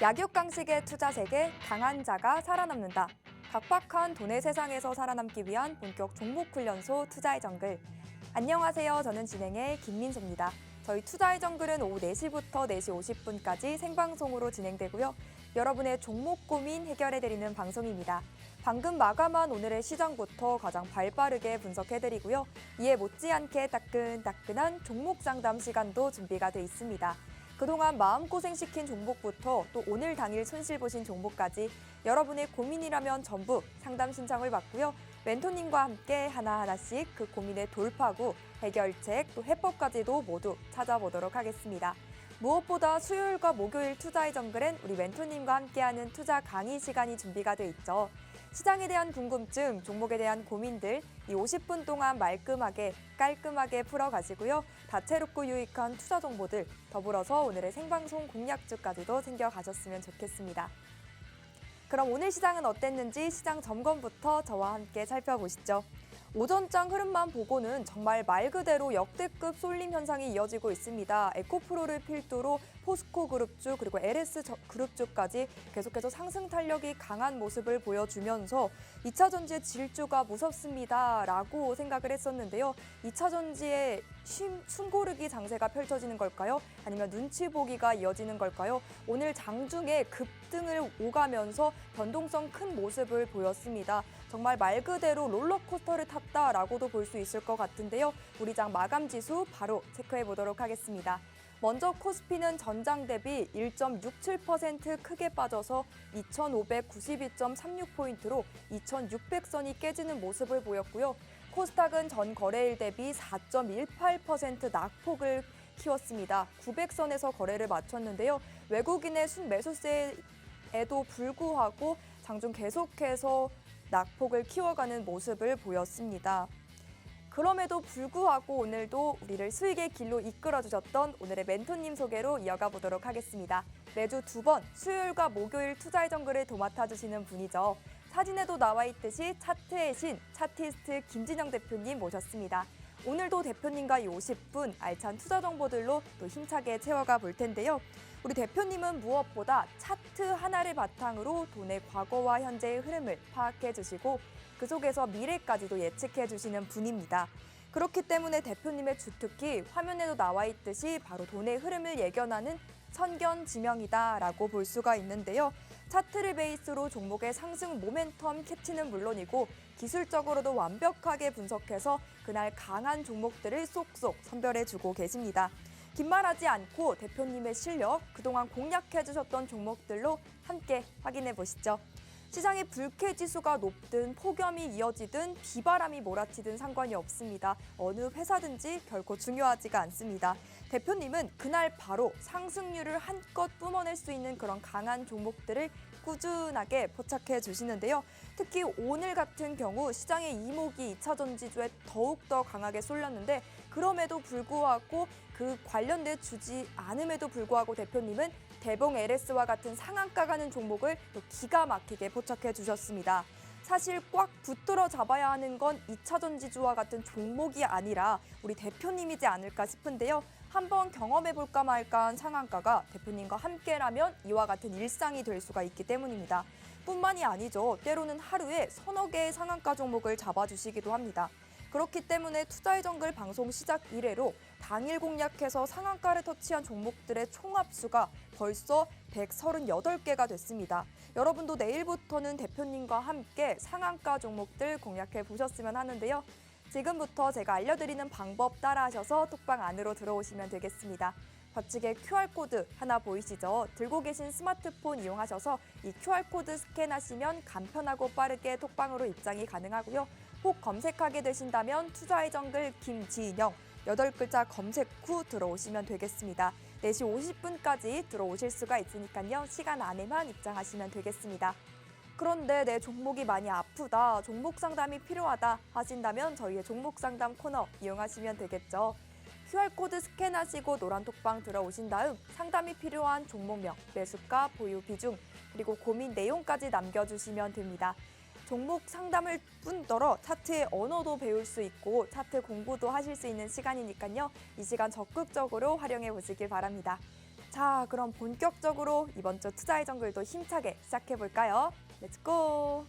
약육강식의 투자 세계, 강한 자가 살아남는다. 각박한 돈의 세상에서 살아남기 위한 본격 종목훈련소 투자의 정글. 안녕하세요. 저는 진행의 김민소입니다. 저희 투자의 정글은 오후 4시부터 4시 50분까지 생방송으로 진행되고요. 여러분의 종목 고민 해결해드리는 방송입니다. 방금 마감한 오늘의 시장부터 가장 발빠르게 분석해드리고요. 이에 못지않게 따끈따끈한 종목 상담 시간도 준비가 돼 있습니다. 그동안 마음고생시킨 종목부터 또 오늘 당일 손실 보신 종목까지 여러분의 고민이라면 전부 상담 신청을 받고요. 멘토님과 함께 하나하나씩 그 고민의 돌파구, 해결책, 또 해법까지도 모두 찾아보도록 하겠습니다. 무엇보다 수요일과 목요일 투자의 정글엔 우리 멘토님과 함께하는 투자 강의 시간이 준비가 돼 있죠. 시장에 대한 궁금증, 종목에 대한 고민들 이 50분 동안 말끔하게 깔끔하게 풀어가시고요. 다채롭고 유익한 투자 정보들 더불어서 오늘의 생방송 공략주까지도 챙겨가셨으면 좋겠습니다. 그럼 오늘 시장은 어땠는지 시장 점검부터 저와 함께 살펴보시죠. 오전장 흐름만 보고는 정말 말 그대로 역대급 쏠림 현상이 이어지고 있습니다. 에코프로를 필두로 포스코 그룹주 그리고 LS 그룹주까지 계속해서 상승 탄력이 강한 모습을 보여주면서 2차 전지의 질주가 무섭습니다라고 생각을 했었는데요. 2차 전지의 숨고르기 장세가 펼쳐지는 걸까요? 아니면 눈치 보기가 이어지는 걸까요? 오늘 장중에 급등을 오가면서 변동성 큰 모습을 보였습니다. 정말 말 그대로 롤러코스터를 탔다라고도 볼 수 있을 것 같은데요. 우리 장 마감 지수 바로 체크해 보도록 하겠습니다. 먼저 코스피는 전장 대비 1.67% 크게 빠져서 2,592.36포인트로 2,600선이 깨지는 모습을 보였고요. 코스닥은 전 거래일 대비 4.18% 낙폭을 키웠습니다. 900선에서 거래를 마쳤는데요. 외국인의 순매수세에도 불구하고 장중 계속해서 낙폭을 키워가는 모습을 보였습니다. 그럼에도 불구하고 오늘도 우리를 수익의 길로 이끌어주셨던 오늘의 멘토님 소개로 이어가 보도록 하겠습니다. 매주 2번 수요일과 목요일 투자의 정글을 도맡아주시는 분이죠. 사진에도 나와 있듯이 차트의 신, 차티스트 김진영 대표님 모셨습니다. 오늘도 대표님과 이 50분 알찬 투자 정보들로 또 힘차게 채워가 볼 텐데요. 우리 대표님은 무엇보다 차트 하나를 바탕으로 돈의 과거와 현재의 흐름을 파악해 주시고 그 속에서 미래까지도 예측해 주시는 분입니다. 그렇기 때문에 대표님의 주특기 화면에도 나와 있듯이 바로 돈의 흐름을 예견하는 선견지명이다라고 볼 수가 있는데요. 차트를 베이스로 종목의 상승 모멘텀 캐치는 물론이고 기술적으로도 완벽하게 분석해서 그날 강한 종목들을 쏙쏙 선별해주고 계십니다. 긴 말하지 않고 대표님의 실력, 그동안 공략해주셨던 종목들로 함께 확인해 보시죠. 시장의 불쾌지수가 높든 폭염이 이어지든 비바람이 몰아치든 상관이 없습니다. 어느 회사든지 결코 중요하지가 않습니다. 대표님은 그날 바로 상승률을 한껏 뿜어낼 수 있는 그런 강한 종목들을 꾸준하게 포착해 주시는데요. 특히 오늘 같은 경우 시장의 이목이 2차 전지주에 더욱더 강하게 쏠렸는데 그럼에도 불구하고 그 관련돼 주지 않음에도 불구하고 대표님은 대봉 LS와 같은 상한가 가는 종목을 또 기가 막히게 포착해 주셨습니다. 사실 꽉 붙들어 잡아야 하는 건 2차 전지주와 같은 종목이 아니라 우리 대표님이지 않을까 싶은데요. 한번 경험해볼까 말까 한 상한가가 대표님과 함께라면 이와 같은 일상이 될 수가 있기 때문입니다. 뿐만이 아니죠. 때로는 하루에 서너 개의 상한가 종목을 잡아주시기도 합니다. 그렇기 때문에 투자의 정글 방송 시작 이래로 당일 공략해서 상한가를 터치한 종목들의 총합수가 벌써 138개가 됐습니다. 여러분도 내일부터는 대표님과 함께 상한가 종목들 공략해 보셨으면 하는데요. 지금부터 제가 알려드리는 방법 따라하셔서 톡방 안으로 들어오시면 되겠습니다. 좌측에 QR코드 하나 보이시죠? 들고 계신 스마트폰 이용하셔서 이 QR코드 스캔하시면 간편하고 빠르게 톡방으로 입장이 가능하고요. 혹 검색하게 되신다면 투자의 정글 김진영 8글자 검색 후 들어오시면 되겠습니다. 4시 50분까지 들어오실 수가 있으니까요. 시간 안에만 입장하시면 되겠습니다. 그런데 내 종목이 많이 아프다, 종목 상담이 필요하다 하신다면 저희의 종목 상담 코너 이용하시면 되겠죠. QR코드 스캔하시고 노란 톡방 들어오신 다음 상담이 필요한 종목명, 매수가, 보유 비중, 그리고 고민 내용까지 남겨주시면 됩니다. 종목 상담을 뿐더러 차트의 언어도 배울 수 있고 차트 공부도 하실 수 있는 시간이니까요. 이 시간 적극적으로 활용해 보시길 바랍니다. 자, 그럼 본격적으로 이번 주 투자의 정글도 힘차게 시작해 볼까요? 렛츠고!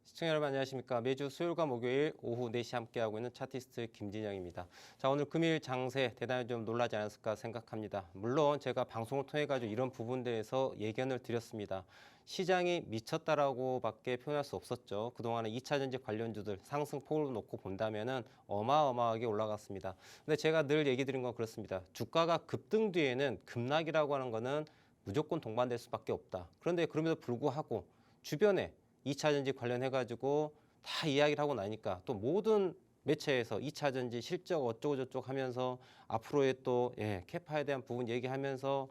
시청자 여러분 안녕하십니까. 매주 수요일과 목요일 오후 4시 함께하고 있는 차티스트 김진영입니다. 자, 오늘 금일 장세 대단히 좀 놀라지 않았을까 생각합니다. 물론 제가 방송을 통해 가지고 이런 부분들에서 예견을 드렸습니다. 시장이 미쳤다라고 밖에 표현할 수 없었죠. 그동안에 2차전지 관련주들 상승폭을 놓고 본다면은 어마어마하게 올라갔습니다. 근데 제가 늘 얘기 드린 건 그렇습니다. 주가가 급등 뒤에는 급락이라고 하는 거는 무조건 동반될 수밖에 없다. 그런데 그럼에도 불구하고 주변에 2차전지 관련해가지고 다 이야기를 하고 나니까 또 모든 매체에서 2차전지 실적 어쩌고저쩌고 하면서 앞으로의 또 캐파에 대한 부분 얘기하면서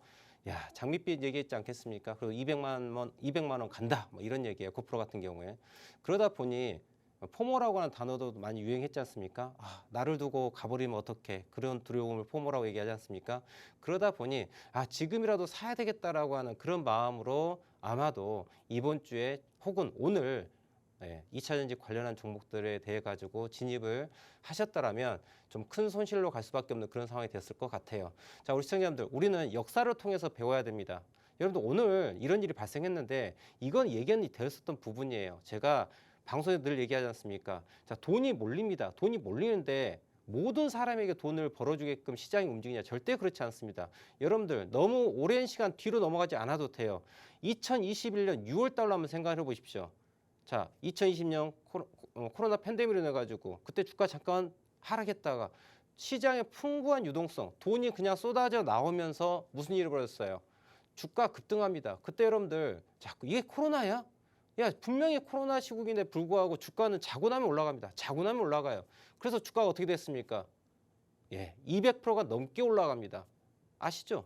야, 장밋빛 얘기했지 않겠습니까? 그리고 200만 원 간다. 뭐 이런 얘기예요. 고프로 같은 경우에. 그러다 보니 포모라고 하는 단어도 많이 유행했지 않습니까? 아, 나를 두고 가버리면 어떡해. 그런 두려움을 포모라고 얘기하지 않습니까? 그러다 보니 아, 지금이라도 사야 되겠다라고 하는 그런 마음으로 아마도 이번 주에 혹은 오늘 2차전지 관련한 종목들에 대해 가지고 진입을 하셨더라면 좀 큰 손실로 갈 수밖에 없는 그런 상황이 됐을 것 같아요. 자, 우리 시청자분들, 우리는 역사를 통해서 배워야 됩니다. 여러분들 오늘 이런 일이 발생했는데 이건 예견이 되었었던 부분이에요. 제가 방송에 늘 얘기하지 않습니까? 자, 돈이 몰립니다. 돈이 몰리는데 모든 사람에게 돈을 벌어주게끔 시장이 움직이냐? 절대 그렇지 않습니다. 여러분들 너무 오랜 시간 뒤로 넘어가지 않아도 돼요. 2021년 6월 달로 한번 생각해 보십시오. 자, 2020년 코로나 팬데믹으로 인해 가지고 그때 주가 잠깐 하락했다가 시장의 풍부한 유동성, 돈이 그냥 쏟아져 나오면서 무슨 일이 벌어졌어요? 주가 급등합니다. 그때 여러분들 자꾸 이게 코로나야? 야, 분명히 코로나 시국인데 불구하고 주가는 자고 나면 올라갑니다. 자고 나면 올라가요. 그래서 주가가 어떻게 됐습니까? 200%가 넘게 올라갑니다. 아시죠?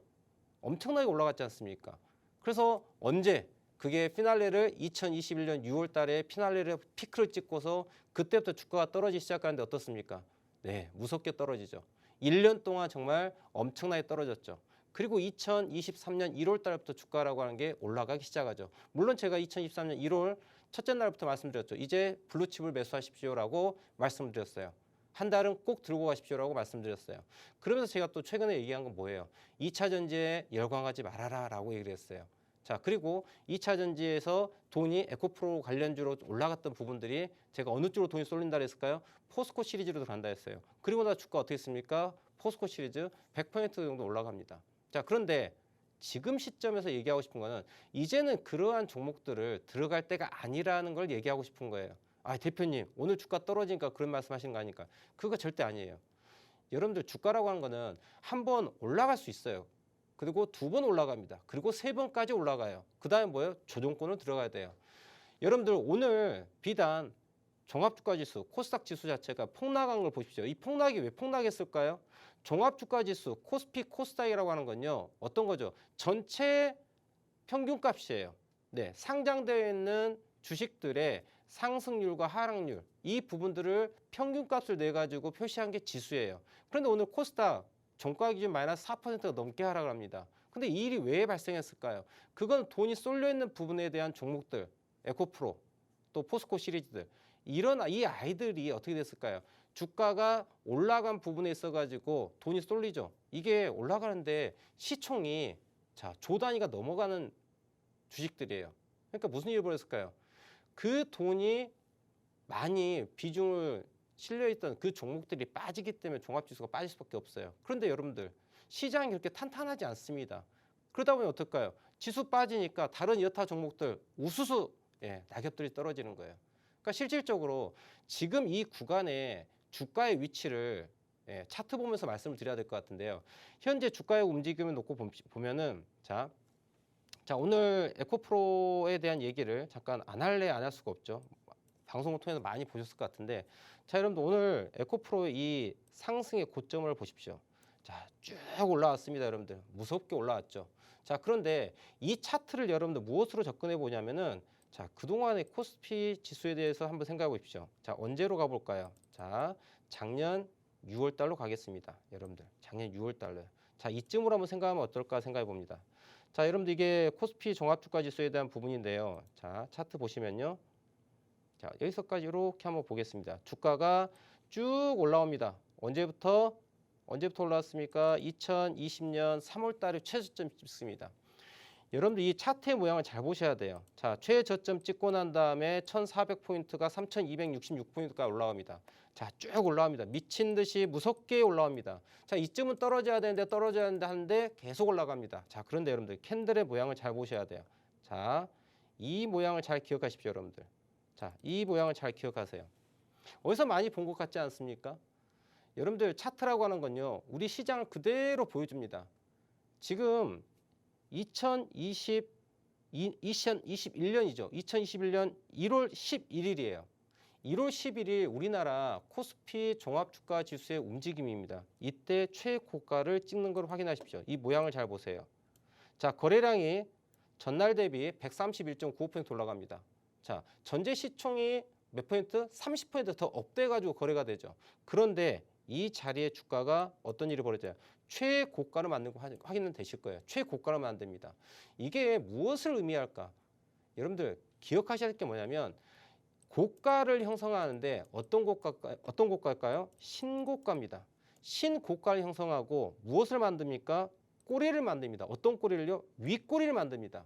엄청나게 올라갔지 않습니까? 그래서 언제 그게 피날레를 2021년 6월 달에 피날레를 피크를 찍고서 그때부터 주가가 떨어지기 시작하는데 어떻습니까? 네, 무섭게 떨어지죠. 1년 동안 정말 엄청나게 떨어졌죠. 그리고 2023년 1월 달부터 주가라고 하는 게 올라가기 시작하죠. 물론 제가 2023년 1월 첫째 날부터 말씀드렸죠. 이제 블루칩을 매수하십시오라고 말씀드렸어요. 한 달은 꼭 들고 가십시오라고 말씀드렸어요. 그러면서 제가 또 최근에 얘기한 건 뭐예요? 2차 전지에 열광하지 말아라라고 얘기를 했어요. 자, 그리고 2차 전지에서 돈이 에코프로 관련주로 올라갔던 부분들이 제가 어느 쪽으로 돈이 쏠린다 그랬을까요? 포스코 시리즈로 간다 했어요. 그리고 나 주가 어떻게 했습니까? 포스코 시리즈 100% 정도 올라갑니다. 자, 그런데 지금 시점에서 얘기하고 싶은 거는 이제는 그러한 종목들을 들어갈 때가 아니라는 걸 얘기하고 싶은 거예요. 아, 대표님 오늘 주가 떨어지니까 그런 말씀하시는 거 아니까? 그거 절대 아니에요. 여러분들 주가라고 하는 거는 한 번 올라갈 수 있어요. 그리고 2번 올라갑니다. 그리고 3번까지 올라가요. 그 다음에 뭐예요? 조정권을 들어가야 돼요. 여러분들 오늘 비단 종합주가지수, 코스닥 지수 자체가 폭락한 걸 보십시오. 이 폭락이 왜 폭락했을까요? 종합주가지수, 코스피, 코스닥이라고 하는 건요. 어떤 거죠? 전체 평균값이에요. 네, 상장되어 있는 주식들의 상승률과 하락률, 이 부분들을 평균값을 내가지고 표시한 게 지수예요. 그런데 오늘 코스닥 종가 기준 마이너스 4%가 넘게 하락을 합니다. 근데 이 일이 왜 발생했을까요? 그건 돈이 쏠려 있는 부분에 대한 종목들, 에코프로, 또 포스코 시리즈들, 이 아이들이 어떻게 됐을까요? 주가가 올라간 부분에 있어가지고 돈이 쏠리죠. 이게 올라가는데 시총이 조 단위가 넘어가는 주식들이에요. 그러니까 무슨 일이 벌어졌을까요? 그 돈이 많이 비중을 실려있던 그 종목들이 빠지기 때문에 종합지수가 빠질 수밖에 없어요. 그런데 여러분들 시장이 그렇게 탄탄하지 않습니다. 그러다 보니 어떨까요? 지수 빠지니까 다른 여타 종목들 우수수 낙엽들이 떨어지는 거예요. 그러니까 실질적으로 지금 이 구간에 주가의 위치를 차트 보면서 말씀을 드려야 될 것 같은데요. 현재 주가의 움직임을 놓고 보면은 자 오늘 에코프로에 대한 얘기를 잠깐 안 할래 안 할 수가 없죠. 방송을 통해서 많이 보셨을 것 같은데 자 여러분들 오늘 에코프로의 이 상승의 고점을 보십시오. 자 쭉 올라왔습니다. 여러분들 무섭게 올라왔죠. 자 그런데 이 차트를 여러분들 무엇으로 접근해 보냐면은 자 그동안의 코스피 지수에 대해서 한번 생각해 보십시오. 자 언제로 가볼까요? 자 작년 6월 달로 가겠습니다. 여러분들 작년 6월 달로요. 자 이쯤으로 한번 생각하면 어떨까 생각해 봅니다. 자 여러분들 이게 코스피 종합주가 지수에 대한 부분인데요. 자 차트 보시면요. 자 여기서까지 이렇게 한번 보겠습니다. 주가가 쭉 올라옵니다. 언제부터 올라왔습니까? 2020년 3월 달에 최저점 찍습니다. 여러분들 이 차트의 모양을 잘 보셔야 돼요. 자, 최저점 찍고 난 다음에 1,400포인트가 3,266포인트가 올라옵니다. 자, 쭉 올라옵니다. 미친 듯이 무섭게 올라옵니다. 자, 이쯤은 떨어져야 되는데 하는데 계속 올라갑니다. 자, 그런데 여러분들 캔들의 모양을 잘 보셔야 돼요. 자, 이 모양을 잘 기억하십시오, 여러분들. 자, 이 모양을 잘 기억하세요. 어디서 많이 본 것 같지 않습니까? 여러분들 차트라고 하는 건요. 우리 시장을 그대로 보여줍니다. 지금 2021년이죠. 2021년 1월 11일이에요. 1월 11일 우리나라 코스피 종합주가 지수의 움직임입니다. 이때 최고가를 찍는 걸 확인하십시오. 이 모양을 잘 보세요. 자, 거래량이 전날 대비 131.95% 올라갑니다. 자, 전체 시총이 몇 포인트? 30% 더 업돼가지고 거래가 되죠. 그런데 이 자리에 주가가 어떤 일이 벌어져요? 최고가를 만든 거 확인은 되실 거예요. 최고가를 만듭니다. 이게 무엇을 의미할까? 여러분들 기억하셔야 할 게 뭐냐면 고가를 형성하는데 어떤 고가일까요? 신고가입니다. 신고가를 형성하고 무엇을 만듭니까? 꼬리를 만듭니다. 어떤 꼬리를요? 윗꼬리를 만듭니다.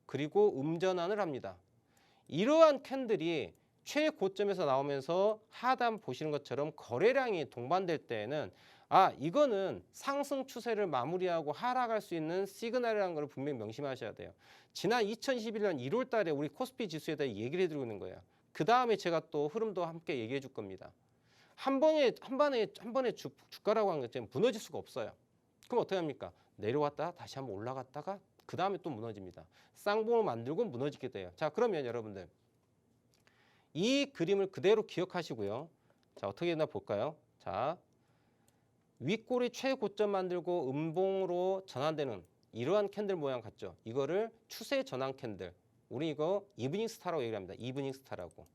그리고 음전환을 합니다. 이러한 캔들이 최고점에서 나오면서 하단 보시는 것처럼 거래량이 동반될 때에는 이거는 상승 추세를 마무리하고 하락할 수 있는 시그널이라는 걸 분명히 명심하셔야 돼요. 지난 2021년 1월 달에 우리 코스피 지수에 대해 얘기를 해드리고 있는 거예요. 그 다음에 제가 또 흐름도 함께 얘기해 줄 겁니다. 한 번에 주가라고 하는 것 무너질 수가 없어요. 그럼 어떻게 합니까? 내려왔다가 다시 한번 올라갔다가 그 다음에 또 무너집니다. 쌍봉을 만들고 무너지게 돼요. 자, 그러면 여러분들 이 그림을 그대로 기억하시고요. 자, 어떻게 되나 볼까요? 자, 윗꼬리 최고점 만들고 음봉으로 전환되는 이러한 캔들 모양 같죠? 이거를 추세 전환 캔들. 우리 이거 이브닝 스타라고 얘기합니다. 이브닝 스타라고.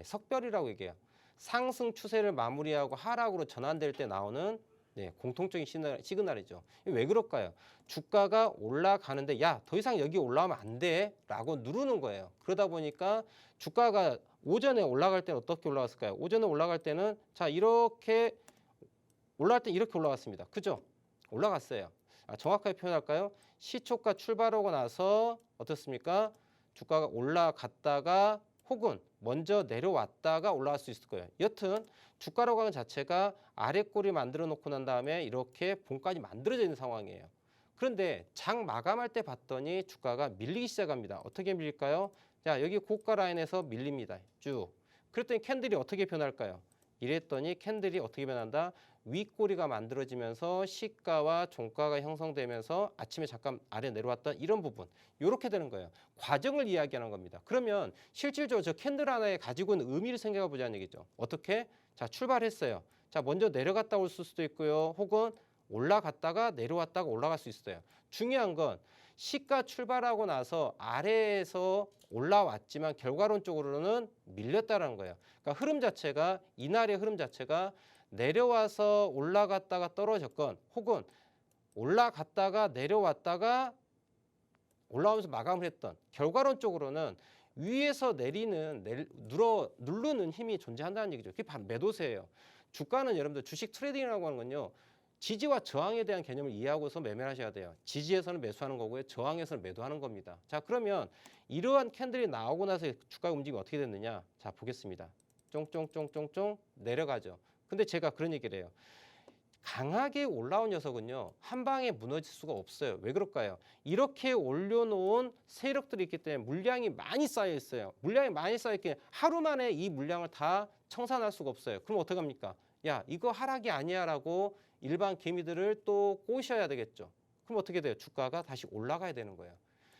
석별이라고 얘기해요. 상승 추세를 마무리하고 하락으로 전환될 때 나오는 공통적인 시그널이죠. 왜 그럴까요? 주가가 올라가는데 더 이상 여기 올라오면 안 돼 라고 누르는 거예요. 그러다 보니까 주가가 오전에 올라갈 때는 어떻게 올라갔을까요? 오전에 올라갈 때는 이렇게 올라갈 때 이렇게 올라갔습니다. 그죠? 올라갔어요. 정확하게 표현할까요? 시초가 출발하고 나서 어떻습니까? 주가가 올라갔다가 혹은 먼저 내려왔다가 올라갈 수 있을 거예요. 여튼 주가라고 하는 자체가 아래 꼬리 만들어 놓고 난 다음에 이렇게 봉까지 만들어져 있는 상황이에요. 그런데 장 마감할 때 봤더니 주가가 밀리기 시작합니다. 어떻게 밀릴까요? 자, 여기 고가 라인에서 밀립니다. 쭉. 그랬더니 캔들이 어떻게 변할까요? 이랬더니 캔들이 어떻게 변한다? 윗꼬리가 만들어지면서 시가와 종가가 형성되면서 아침에 잠깐 아래 내려왔던 이런 부분 이렇게 되는 거예요. 과정을 이야기하는 겁니다. 그러면 실질적으로 저 캔들 하나에 가지고 있는 의미를 생각해 보자는 얘기죠. 어떻게? 자, 출발했어요. 자, 먼저 내려갔다 올 수도 있고요. 혹은 올라갔다가 내려왔다가 올라갈 수 있어요. 중요한 건 시가 출발하고 나서 아래에서 올라왔지만 결과론적으로는 밀렸다는 거예요. 그러니까 흐름 자체가 이날의 흐름 자체가 내려와서 올라갔다가 떨어졌건 혹은 올라갔다가 내려왔다가 올라오면서 마감을 했던 결과론적으로는 위에서 누르는 힘이 존재한다는 얘기죠. 그게 바로 매도세예요. 주가는 여러분들 주식 트레이딩이라고 하는 건요. 지지와 저항에 대한 개념을 이해하고서 매매를 하셔야 돼요. 지지에서는 매수하는 거고요. 저항에서는 매도하는 겁니다. 자, 그러면 이러한 캔들이 나오고 나서 주가 움직임이 어떻게 됐느냐? 자, 보겠습니다. 쫑쫑쫑쫑쫑 내려가죠. 근데 제가 그런 얘기를 해요. 강하게 올라온 녀석은요, 한 방에 무너질 수가 없어요. 왜 그럴까요? 이렇게 올려놓은 세력들이 있기 때문에 물량이 많이 쌓여 있어요. 물량이 많이 쌓여 있기 때문에 하루 만에 이 물량을 다 청산할 수가 없어요. 그럼 어떡합니까? 야, 이거 하락이 아니야 라고 일반 개미들을 또 꼬셔야 되겠죠. 그럼 어떻게 돼요? 주가가 다시 올라가야 되는 거예요.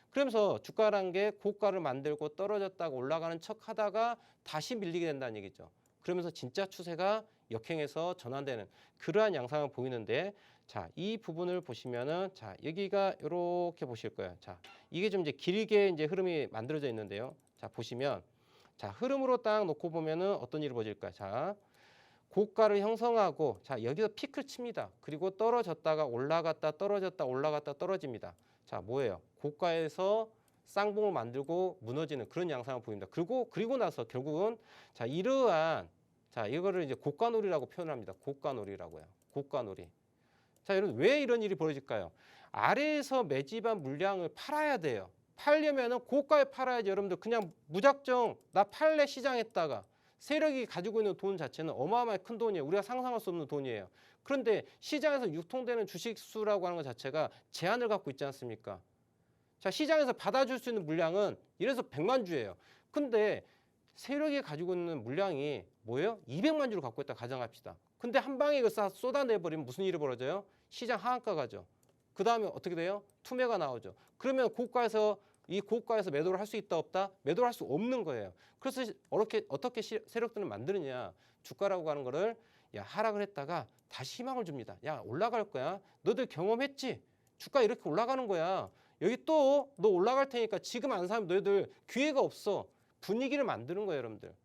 그러면서 주가라는 게 고가를 만들고 떨어졌다가 올라가는 척 하다가 다시 밀리게 된다는 얘기죠. 그러면서 진짜 추세가 역행해서 전환되는 그러한 양상을 보이는데, 자, 이 부분을 보시면은, 자, 여기가 이렇게 보실 거예요. 자, 이게 좀 이제 길게 이제 흐름이 만들어져 있는데요. 자, 보시면, 자, 흐름으로 딱 놓고 보면은 어떤 일이 벌어질까요? 자, 고가를 형성하고, 자, 여기서 피크를 칩니다. 그리고 떨어졌다가 올라갔다 떨어졌다 올라갔다 떨어집니다. 자, 뭐예요? 고가에서 쌍봉을 만들고 무너지는 그런 양상을 보입니다. 그리고 나서 결국은, 자, 이러한, 자, 이거를 이제 고가놀이라고 표현합니다. 고가놀이라고요. 고가놀이. 자, 여러분, 왜 이런 일이 벌어질까요? 아래에서 매집한 물량을 팔아야 돼요. 팔려면은 고가에 팔아야지. 여러분들 그냥 무작정 나 팔래 시장했다가 세력이 가지고 있는 돈 자체는 어마어마하게 큰 돈이에요. 우리가 상상할 수 없는 돈이에요. 그런데 시장에서 유통되는 주식 수라고 하는 것 자체가 제한을 갖고 있지 않습니까? 자, 시장에서 받아줄 수 있는 물량은 이래서 100만 주예요. 근데 세력이 가지고 있는 물량이 뭐예요? 200만 주를 갖고 있다 가정합시다. 근데 한 방에 이거 쏟아내버리면 무슨 일이 벌어져요? 시장 하한가 가죠. 그 다음에 어떻게 돼요? 투매가 나오죠. 그러면 이 고가에서 매도를 할 수 있다 없다? 매도를 할 수 없는 거예요. 그래서 어떻게 세력들은 만드느냐? 주가라고 하는 거를, 야, 하락을 했다가 다시 희망을 줍니다. 야, 올라갈 거야. 너들 경험했지? 주가 이렇게 올라가는 거야. 여기 또 너 올라갈 테니까 지금 안 사면 너희들 기회가 없어. 분위기를 만드는 거예요, 여러분들.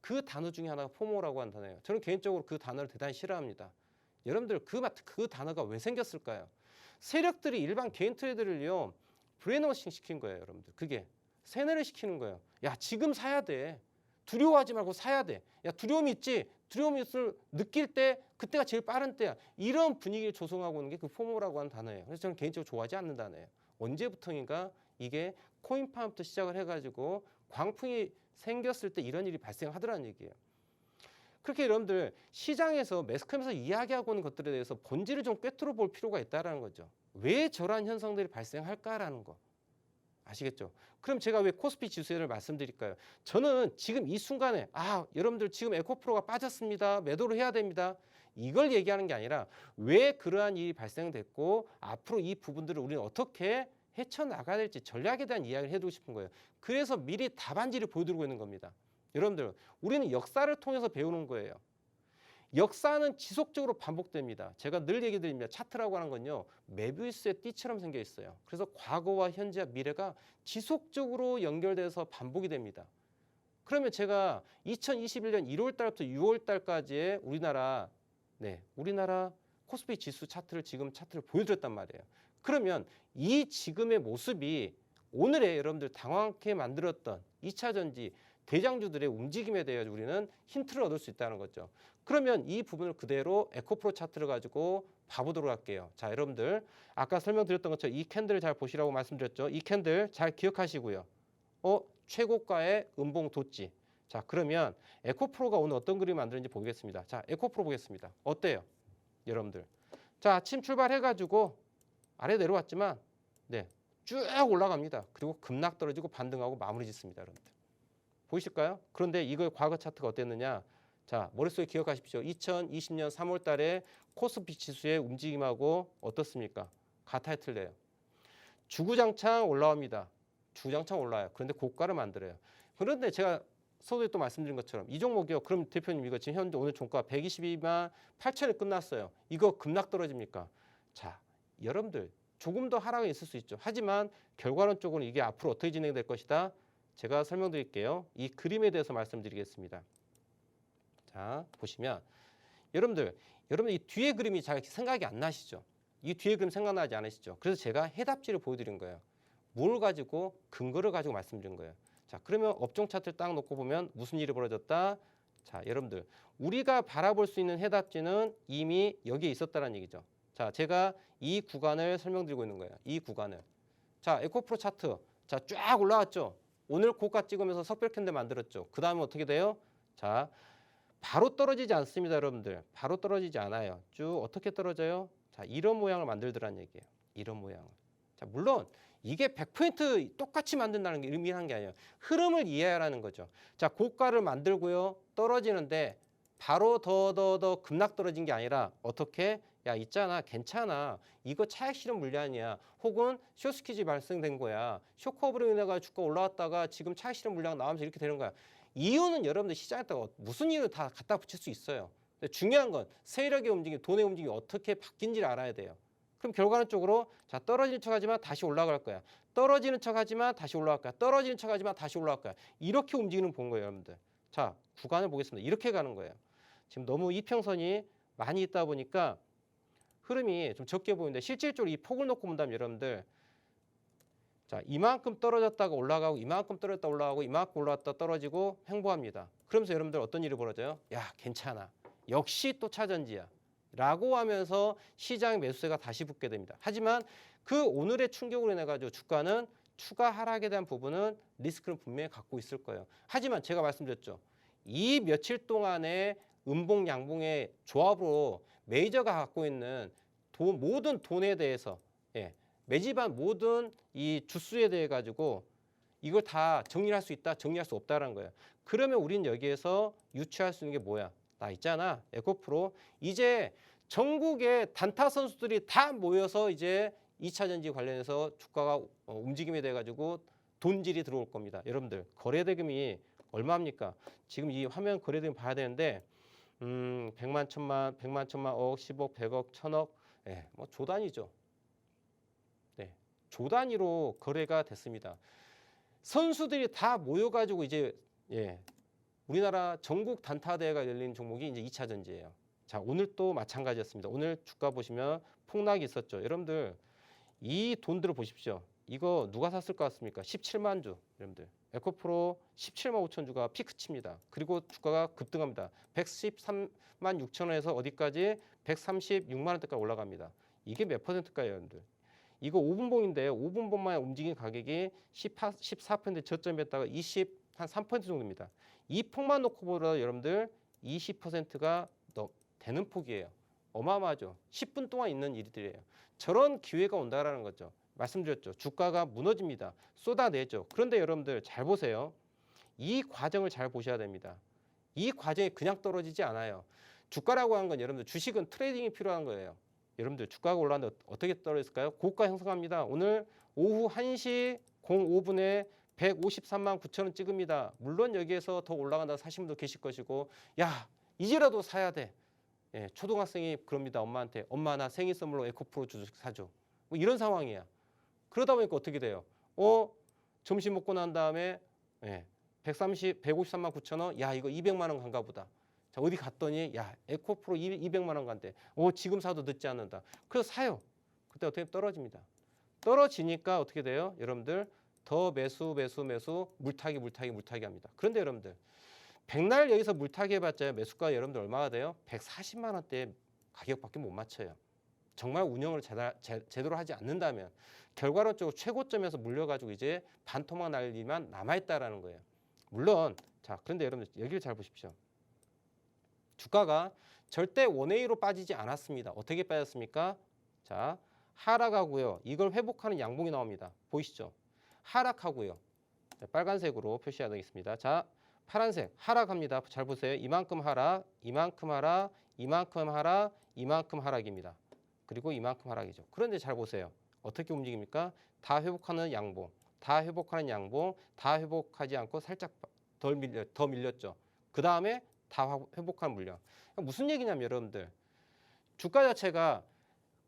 그 단어 중에 하나가 포모라고 하는 단어예요. 저는 개인적으로 그 단어를 대단히 싫어합니다. 여러분들 그 단어가 왜 생겼을까요? 세력들이 일반 개인 트레이더를요, 브레인워싱 시킨 거예요, 여러분들. 그게 세뇌를 시키는 거예요. 야, 지금 사야 돼. 두려워하지 말고 사야 돼. 야, 두려움이 있지? 두려움을 느낄 때 그때가 제일 빠른 때야. 이런 분위기를 조성하고 있는 게 그 포모라고 하는 단어예요. 그래서 저는 개인적으로 좋아하지 않는 단어예요. 언제부터인가 이게 코인팜부터 시작을 해가지고 광풍이 생겼을 때 이런 일이 발생하더라는 얘기예요. 그렇게 여러분들 시장에서 매스컴에서 이야기하고 있는 것들에 대해서 본질을 좀 꿰뚫어 볼 필요가 있다는 거죠. 왜 저러한 현상들이 발생할까라는 거. 아시겠죠? 그럼 제가 왜 코스피 지수를 말씀드릴까요? 저는 지금 이 순간에 여러분들 지금 에코프로가 빠졌습니다. 매도를 해야 됩니다. 이걸 얘기하는 게 아니라 왜 그러한 일이 발생됐고 앞으로 이 부분들을 우리는 어떻게 헤쳐나가야 될지 전략에 대한 이야기를 해두고 싶은 거예요. 그래서 미리 답안지를 보여드리고 있는 겁니다. 여러분들, 우리는 역사를 통해서 배우는 거예요. 역사는 지속적으로 반복됩니다. 제가 늘 얘기 드립니다. 차트라고 하는 건요, 메비우스의 띠처럼 생겨 있어요. 그래서 과거와 현재와 미래가 지속적으로 연결돼서 반복이 됩니다. 그러면 제가 2021년 1월 달부터 6월 달까지의 우리나라 코스피 지수 차트를 보여드렸단 말이에요. 그러면 이 지금의 모습이 오늘의 여러분들 당황하게 만들었던 2차 전지 대장주들의 움직임에 대해 우리는 힌트를 얻을 수 있다는 거죠. 그러면 이 부분을 그대로 에코프로 차트를 가지고 봐보도록 할게요. 자, 여러분들 아까 설명드렸던 것처럼 이 캔들을 잘 보시라고 말씀드렸죠. 이 캔들 잘 기억하시고요. 최고가의 음봉 돋지. 자, 그러면 에코프로가 오늘 어떤 그림을 만드는지 보겠습니다. 자, 에코프로 보겠습니다. 어때요? 여러분들. 자, 아침 출발해가지고 아래 내려왔지만 쭉 올라갑니다. 그리고 급락 떨어지고 반등하고 마무리 짓습니다. 여러분들. 보이실까요? 그런데 이거 과거 차트가 어땠느냐? 자, 머릿속에 기억하십시오. 2020년 3월 달에 코스피 지수의 움직임하고 어떻습니까? 같아요, 틀려요? 주구장창 올라옵니다. 주구장창 올라와요. 그런데 고가를 만들어요. 그런데 제가 서두에 또 말씀드린 것처럼 이 종목이요. 그럼 대표님 이거 지금 현재 오늘 종가 122만 8천에 끝났어요. 이거 급락 떨어집니까? 자, 여러분들 조금 더 하락은 있을 수 있죠. 하지만 결과론적으로 이게 앞으로 어떻게 진행될 것이다? 제가 설명드릴게요. 이 그림에 대해서 말씀드리겠습니다. 자, 보시면 여러분들 이 뒤에 그림이 잘 생각이 안 나시죠? 이 뒤에 그림 생각나지 않으시죠? 그래서 제가 해답지를 보여드린 거예요. 뭘 가지고 근거를 가지고 말씀드린 거예요. 자, 그러면 업종 차트를 딱 놓고 보면 무슨 일이 벌어졌다? 자, 여러분들 우리가 바라볼 수 있는 해답지는 이미 여기에 있었다는 얘기죠. 자, 제가 이 구간을 설명드리고 있는 거예요. 이 구간을. 자, 에코프로 차트. 자, 쫙 올라왔죠. 오늘 고가 찍으면서 석별 캔들 만들었죠. 그 다음에 어떻게 돼요? 자, 바로 떨어지지 않습니다, 여러분들. 바로 떨어지지 않아요. 쭉 어떻게 떨어져요? 자, 이런 모양을 만들더란 얘기예요. 이런 모양을. 자, 물론 이게 100% 똑같이 만든다는 게 의미하는 게 아니에요. 흐름을 이해하라는 거죠. 자, 고가를 만들고요. 떨어지는데 바로 더 급락 떨어진 게 아니라 어떻게? 야, 있잖아. 괜찮아. 이거 차익 실현 물량이야. 혹은 숏스퀴즈 발생된 거야. 쇼커브로 인해 가지고 주가 올라왔다가 지금 차익 실현 물량 나오면서 이렇게 되는 거야. 이유는 여러분들 시장에다가 무슨 이유 다 갖다 붙일 수 있어요. 근데 중요한 건 세력의 움직임, 돈의 움직임이 어떻게 바뀐지를 알아야 돼요. 그럼 결과론적으로 자, 떨어지는 척하지만 다시 올라갈 거야. 떨어지는 척하지만 다시 올라갈 거야. 떨어지는 척하지만 다시 올라갈 거야. 이렇게 움직이는 본 거예요, 여러분들. 자, 구간을 보겠습니다. 이렇게 가는 거예요. 지금 너무 이평선이 많이 있다 보니까 흐름이 좀 적게 보이는데 실질적으로 이 폭을 놓고 본다면 여러분들 자, 이만큼 떨어졌다가 올라가고 이만큼 떨어졌다 올라가고 이만큼 올라왔다 떨어지고 횡보합니다. 그러면서 여러분들 어떤 일이 벌어져요? 야, 괜찮아. 역시 또 차전지야. 라고 하면서 시장 매수세가 다시 붙게 됩니다. 하지만 그 오늘의 충격으로 인해 가지고 주가는 추가 하락에 대한 부분은 리스크는 분명히 갖고 있을 거예요. 하지만 제가 말씀드렸죠. 이 며칠 동안의 음봉 양봉의 조합으로 메이저가 갖고 있는 모든 돈에 대해서 매집한 모든 이 주수에 대해 가지고 이걸 다 정리할 수 있다, 정리할 수 없다라는 거예요. 그러면 우리는 여기에서 유추할 수 있는 게 뭐야? 나 있잖아, 에코프로. 이제 전국의 단타 선수들이 다 모여서 이제 2차 전지 관련해서 주가가 움직임에 대해 가지고 돈질이 들어올 겁니다. 여러분들 거래대금이 얼마입니까? 지금 이 화면 거래대금 봐야 되는데 100만, 1000만, 100만, 1000만, 억, 10억, 100억, 1000억, 뭐 조단위죠. 조 단위로 거래가 됐습니다. 선수들이 다 모여가지고 이제 우리나라 전국 단타 대회가 열린 종목이 이제 2차 전지예요. 자, 오늘 또 마찬가지였습니다. 오늘 주가 보시면 폭락이 있었죠. 여러분들 이 돈들을 보십시오. 이거 누가 샀을 것 같습니까? 17만 주. 여러분들 에코프로 17만 5천 주가 피크 칩니다. 그리고 주가가 급등합니다. 113만 6천 원에서 어디까지? 136만 원대까지 올라갑니다. 이게 몇 퍼센트일까요, 여러분들? 이거 5분봉인데요. 5분봉만 움직인 가격이 14% 저점이었다가 3% 정도입니다. 이 폭만 놓고 보더라도 여러분들 20%가 되는 폭이에요. 어마어마하죠. 10분 동안 있는 일들이에요. 저런 기회가 온다라는 거죠. 말씀드렸죠. 주가가 무너집니다. 쏟아내죠. 그런데 여러분들 잘 보세요. 이 과정을 잘 보셔야 됩니다. 이 과정이 그냥 떨어지지 않아요. 주가라고 하는 건 여러분들 주식은 트레이딩이 필요한 거예요. 여러분들 주가가 올라왔는데 어떻게 떨어졌을까요? 고가 형성합니다. 오늘 오후 1시 05분에 153만 9천 원 찍습니다. 물론 여기에서 더 올라간다 사신 분도 계실 것이고 야 이제라도 사야 돼. 초등학생이 그럽니다. 엄마한테. 엄마 나 생일 선물로 에코프로 주식 사줘. 뭐 이런 상황이야. 그러다 보니까 어떻게 돼요? 점심 먹고 난 다음에 153만 9천 원. 야 이거 200만 원 간가 보다. 자, 어디 갔더니 야 에코프로 200만 원 간대. 지금 사도 늦지 않는다. 그래서 사요. 그때 어떻게 떨어집니다. 떨어지니까 어떻게 돼요? 여러분들 더 매수 물타기 합니다. 그런데 여러분들 백날 여기서 물타기 해봤자 매수가 여러분들 얼마가 돼요? 140만 원대 가격밖에 못 맞춰요. 정말 운영을 제대로 하지 않는다면 결과론적으로 최고점에서 물려가지고 이제 반토막 날 일만 남아있다라는 거예요. 물론 자 그런데 여러분들 여기를 잘 보십시오. 주가가 절대 원웨이로 빠지지 않았습니다. 어떻게 빠졌습니까? 자, 하락하고요. 이걸 회복하는 양봉이 나옵니다. 보이시죠? 하락하고요. 자, 빨간색으로 표시해야 되겠습니다. 자, 파란색 하락합니다. 잘 보세요. 이만큼 하락, 이만큼 하락, 이만큼 하락, 이만큼 하락입니다. 그리고 이만큼 하락이죠. 그런데 잘 보세요. 어떻게 움직입니까? 다 회복하는 양봉, 다 회복하는 양봉, 다 회복하지 않고 살짝 더 밀렸죠. 그 다음에 다 회복한 물량. 무슨 얘기냐면 여러분들 주가 자체가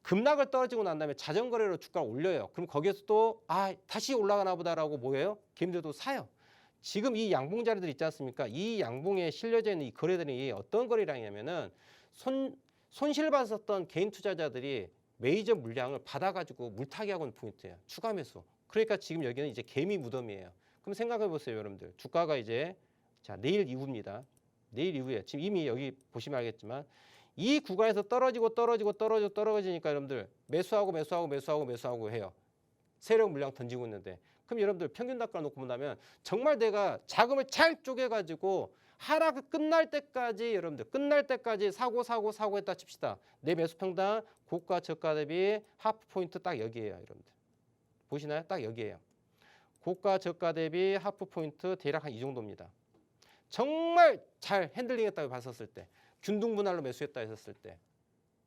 급락을 떨어지고 난 다음에 자전거래로 주가를 올려요. 그럼 거기에서 또 다시 올라가나 보다라고 뭐예요? 개인들도 사요. 지금 이 양봉 자리들 있지 않습니까? 이 양봉에 실려져 있는 이 거래들이 어떤 거래량이냐면은 손실받았던 개인 투자자들이 메이저 물량을 받아가지고 물타기 하고 있는 포인트예요. 추가 매수. 그러니까 지금 여기는 이제 개미 무덤이에요. 그럼 생각해 보세요, 여러분들. 주가가 이제 자 내일 이후입니다. 내일 이후에 지금 이미 여기 보시면 알겠지만 이 구간에서 떨어지니까 여러분들 매수하고 해요. 세력 물량 던지고 있는데 그럼 여러분들 평균 단가를 놓고 본다면 정말 내가 자금을 잘 쪼개가지고 하락 끝날 때까지 여러분들 끝날 때까지 사고 했다 칩시다. 내 매수 평단 고가 저가 대비 하프 포인트 딱 여기에요, 여러분들. 보시나요? 딱 여기에요. 고가 저가 대비 하프 포인트 대략 한 이 정도입니다. 정말 잘 핸들링했다고 봤었을 때, 균등 분할로 매수했다 했었을 때.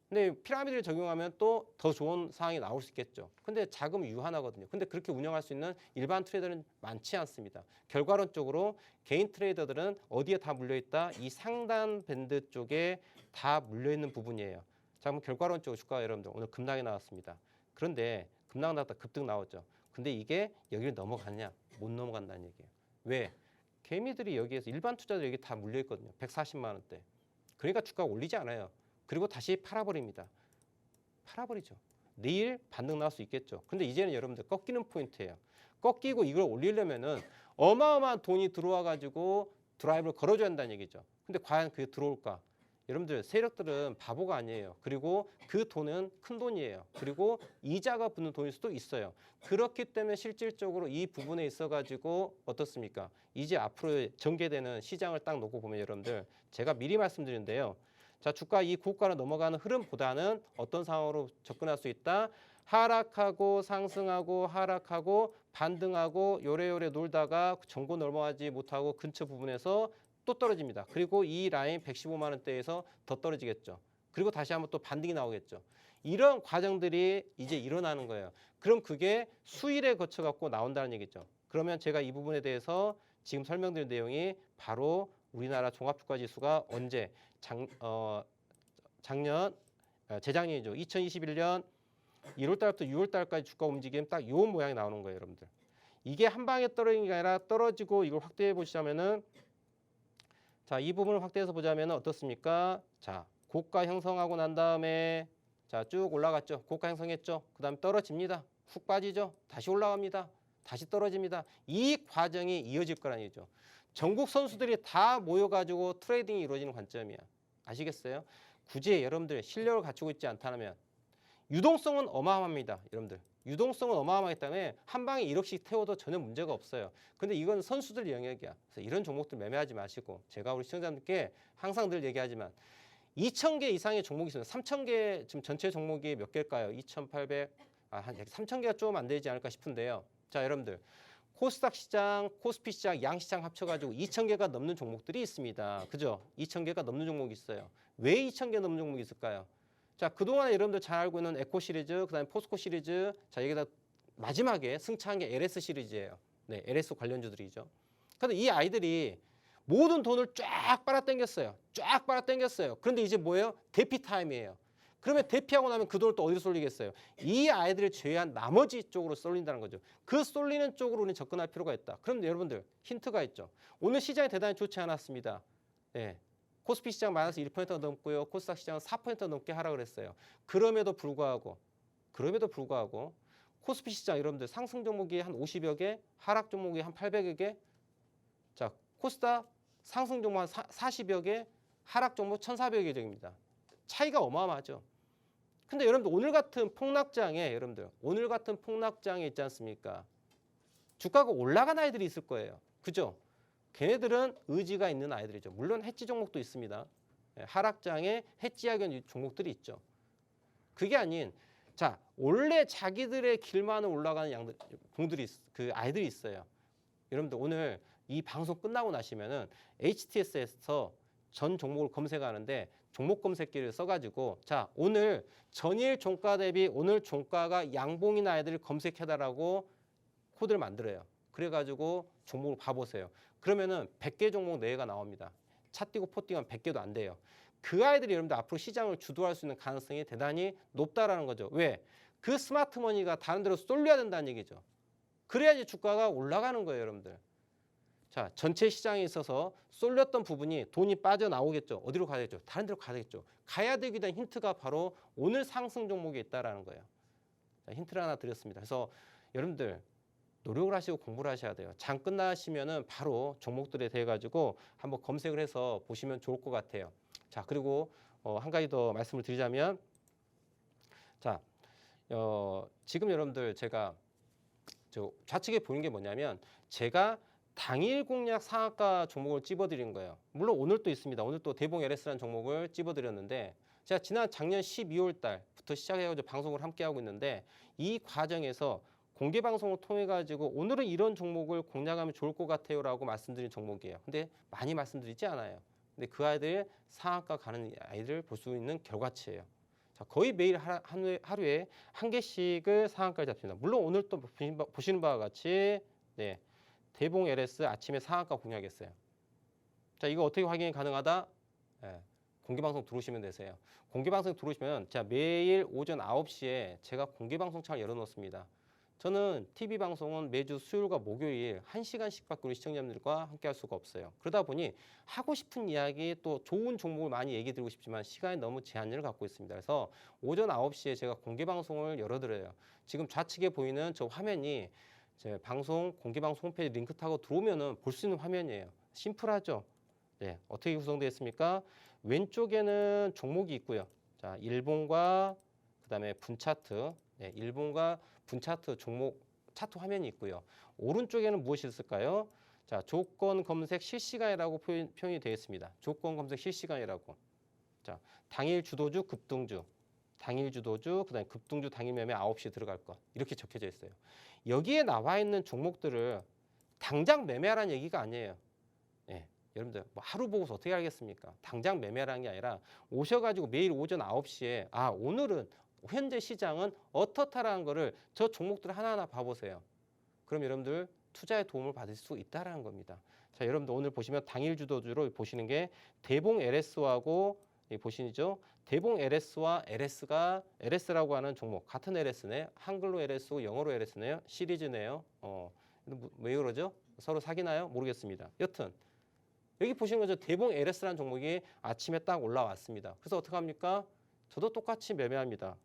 근데 피라미드를 적용하면 또 더 좋은 상황이 나올 수 있겠죠. 근데 자금이 유한하거든요. 근데 그렇게 운영할 수 있는 일반 트레이더는 많지 않습니다. 결과론적으로 개인 트레이더들은 어디에 다 물려있다? 이 상단 밴드 쪽에 다 물려있는 부분이에요. 자, 그럼 결과론적으로 주가가 여러분들 오늘 급락이 나왔습니다. 그런데 급락 나왔다 급등 나왔죠. 근데 이게 여기를 넘어갔냐? 못 넘어간다는 얘기예요. 왜? 개미들이 여기에서 일반 투자들이 여기 다 물려있거든요. 140만 원대. 그러니까 주가가 올리지 않아요. 그리고 다시 팔아버립니다. 팔아버리죠. 내일 반등 나올 수 있겠죠. 근데 이제는 여러분들 꺾이는 포인트예요. 꺾이고 이걸 올리려면은 어마어마한 돈이 들어와 가지고 드라이브를 걸어줘야 한다는 얘기죠. 근데 과연 그게 들어올까? 여러분들 세력들은 바보가 아니에요. 그리고 그 돈은 큰 돈이에요. 그리고 이자가 붙는 돈일 수도 있어요. 그렇기 때문에 실질적으로 이 부분에 있어 가지고 어떻습니까? 이제 앞으로 전개되는 시장을 딱 놓고 보면 여러분들 제가 미리 말씀드리는데요. 자, 주가 이 고가로 넘어가는 흐름보다는 어떤 상황으로 접근할 수 있다? 하락하고 상승하고 하락하고 반등하고 요래요래 놀다가 전고 넘어가지 못하고 근처 부분에서 또 떨어집니다. 그리고 이 라인 115만 원대에서 더 떨어지겠죠. 그리고 다시 한번 또 반등이 나오겠죠. 이런 과정들이 이제 일어나는 거예요. 그럼 그게 수일에 거쳐 갖고 나온다는 얘기죠. 그러면 제가 이 부분에 대해서 지금 설명드린 내용이 바로 우리나라 종합주가지수가 언제 재작년이죠. 2021년 1월 달부터 6월 달까지 주가 움직임 딱 요 모양이 나오는 거예요, 여러분들. 이게 한 방에 떨어지는 게 아니라 떨어지고 이걸 확대해 보시자면은 자, 이 부분을 확대해서 보자면 어떻습니까? 자, 고가 형성하고 난 다음에 자, 쭉 올라갔죠. 고가 형성했죠. 그다음에 떨어집니다. 훅 빠지죠. 다시 올라갑니다. 다시 떨어집니다. 이 과정이 이어질 거라는 얘기죠. 전국 선수들이 다 모여가지고 트레이딩이 이루어지는 관점이야. 아시겠어요? 굳이 여러분들 실력을 갖추고 있지 않다면 유동성은 어마어마합니다. 여러분들. 유동성은 어마어마하기 때문에 한 방에 1억씩 태워도 전혀 문제가 없어요. 근데 이건 선수들 영역이야. 그래서 이런 종목들 매매하지 마시고 제가 우리 시청자분들께 항상 늘 얘기하지만 2,000개 이상의 종목이 있어요. 3,000개 지금 전체 종목이 몇 개일까요? 2,800, 한 3,000개가 좀 안 되지 않을까 싶은데요. 자, 여러분들. 코스닥 시장, 코스피 시장, 양시장 합쳐가지고 2,000개가 넘는 종목들이 있습니다. 그죠? 2,000개가 넘는 종목이 있어요. 왜 2,000개 넘는 종목이 있을까요? 자, 그동안에 여러분들 잘 알고 있는 에코 시리즈, 그다음에 포스코 시리즈, 자, 여기다 마지막에 승차한 게 LS 시리즈예요. 네, LS 관련주들이죠. 근데 이 아이들이 모든 돈을 쫙 빨아당겼어요. 쫙 빨아당겼어요. 그런데 이제 뭐예요? 대피 타임이에요. 그러면 대피하고 나면 그 돈을 또 어디로 쏠리겠어요? 이 아이들을 제외한 나머지 쪽으로 쏠린다는 거죠. 그 쏠리는 쪽으로 우리는 접근할 필요가 있다. 그런데 여러분들 힌트가 있죠. 오늘 시장이 대단히 좋지 않았습니다. 네. 코스피 시장 마이너스 1%가 넘고요. 코스닥 시장은 4% 넘게 하락을 했어요. 그럼에도 불구하고 코스피 시장 여러분들 상승 종목이 한 50여 개, 하락 종목이 한 800여 개. 자, 코스닥 상승 종목 한 40여 개, 하락 종목 1,400여 개 정도입니다. 차이가 어마어마하죠. 근데 여러분들 오늘 같은 폭락장에 있지 않습니까? 주가가 올라간 아이들이 있을 거예요. 그죠? 걔네들은 의지가 있는 아이들이죠. 물론 해지 종목도 있습니다. 하락장에 해지하기 종목들이 있죠. 그게 아닌 자, 원래 자기들의 길만을 올라가는 그 아이들이 있어요. 여러분들 오늘 이 방송 끝나고 나시면은 HTS에서 전 종목을 검색하는데 종목 검색기를 써가지고 자, 오늘 전일 종가 대비 오늘 종가가 양봉인 아이들을 검색해달라고 코드를 만들어요. 그래가지고 종목을 봐보세요. 그러면은 100개 종목 내외가 나옵니다. 차 띄고 포 띄면 100개도 안 돼요. 그 아이들이 여러분들 앞으로 시장을 주도할 수 있는 가능성이 대단히 높다라는 거죠. 왜? 그 스마트머니가 다른 데로 쏠려야 된다는 얘기죠. 그래야지 주가가 올라가는 거예요, 여러분들. 자, 전체 시장에 있어서 쏠렸던 부분이 돈이 빠져나오겠죠. 어디로 가야겠죠? 다른 데로 가야겠죠. 가야 되기 위한 힌트가 바로 오늘 상승 종목에 있다라는 거예요. 자, 힌트를 하나 드렸습니다. 그래서 여러분들 노력을 하시고 공부를 하셔야 돼요. 장 끝나시면은 바로 종목들에 대해 가지고 한번 검색을 해서 보시면 좋을 것 같아요. 자, 그리고 한 가지 더 말씀을 드리자면 자, 지금 여러분들 제가 저 좌측에 보이는 게 뭐냐면 제가 당일 공략 상한가 종목을 찝어드린 거예요. 물론 오늘 또 있습니다. 오늘 또 대봉 LS라는 종목을 찝어드렸는데 제가 작년 12월 달부터 시작해가지고 방송을 함께 하고 있는데 이 과정에서 공개 방송을 통해 가지고 오늘은 이런 종목을 공략하면 좋을 것 같아요라고 말씀드린 종목이에요. 근데 많이 말씀드리지 않아요. 근데 그 아이들 상한가 가는 아이들 볼 수 있는 결과치예요. 자, 거의 매일 하루에 한 개씩을 상한가를 잡습니다. 물론 오늘 또 보시는 바와 같이 네, 대봉 LS 아침에 상한가 공략했어요. 자, 이거 어떻게 확인이 가능하다? 네, 공개방송 들어오시면 되세요. 공개방송 들어오시면 자, 매일 오전 9시에 제가 공개방송 창을 열어놓습니다. 저는 TV 방송은 매주 수요일과 목요일 1시간씩밖에 우리 시청자분들과 함께 할 수가 없어요. 그러다 보니 하고 싶은 이야기 또 좋은 종목을 많이 얘기 드리고 싶지만 시간이 너무 제한을 갖고 있습니다. 그래서 오전 9시에 제가 공개 방송을 열어드려요. 지금 좌측에 보이는 저 화면이 제 방송 공개 방송 홈페이지 링크 타고 들어오면은 볼 수 있는 화면이에요. 심플하죠? 네, 어떻게 구성되어 있습니까? 왼쪽에는 종목이 있고요. 자, 일봉과 그다음에 분 차트, 네, 일봉과 분 차트 종목 차트 화면이 있고요. 오른쪽에는 무엇이 있을까요? 자, 조건 검색 실시간이라고 표현이 되어 있습니다. 조건 검색 실시간이라고. 자, 당일 주도주, 급등주, 당일 주도주, 그다음에 급등주 당일 매매 9시에 들어갈 것 이렇게 적혀져 있어요. 여기에 나와 있는 종목들을 당장 매매하라는 얘기가 아니에요. 예, 여러분들 뭐 하루 보고서 어떻게 알겠습니까? 당장 매매하라는 게 아니라 오셔가지고 매일 오전 9시에 아 오늘은 현재 시장은 어떻다라는 거를 저 종목들 하나하나 봐보세요. 그럼 여러분들 투자에 도움을 받을 수 있다라는 겁니다. 자, 여러분들 오늘 보시면 당일 주도주로 보시는 게 대봉 LS하고 보시죠. 대봉 LS와 LS가 LS라고 하는 종목 같은 LS네. 한글로 LS고 영어로 LS네요. 시리즈네요. 왜 그러죠? 서로 사귀나요? 모르겠습니다. 여튼 여기 보시는 거죠. 대봉 LS라는 종목이 아침에 딱 올라왔습니다. 그래서 어떻게 합니까? 저도 똑같이 매매합니다.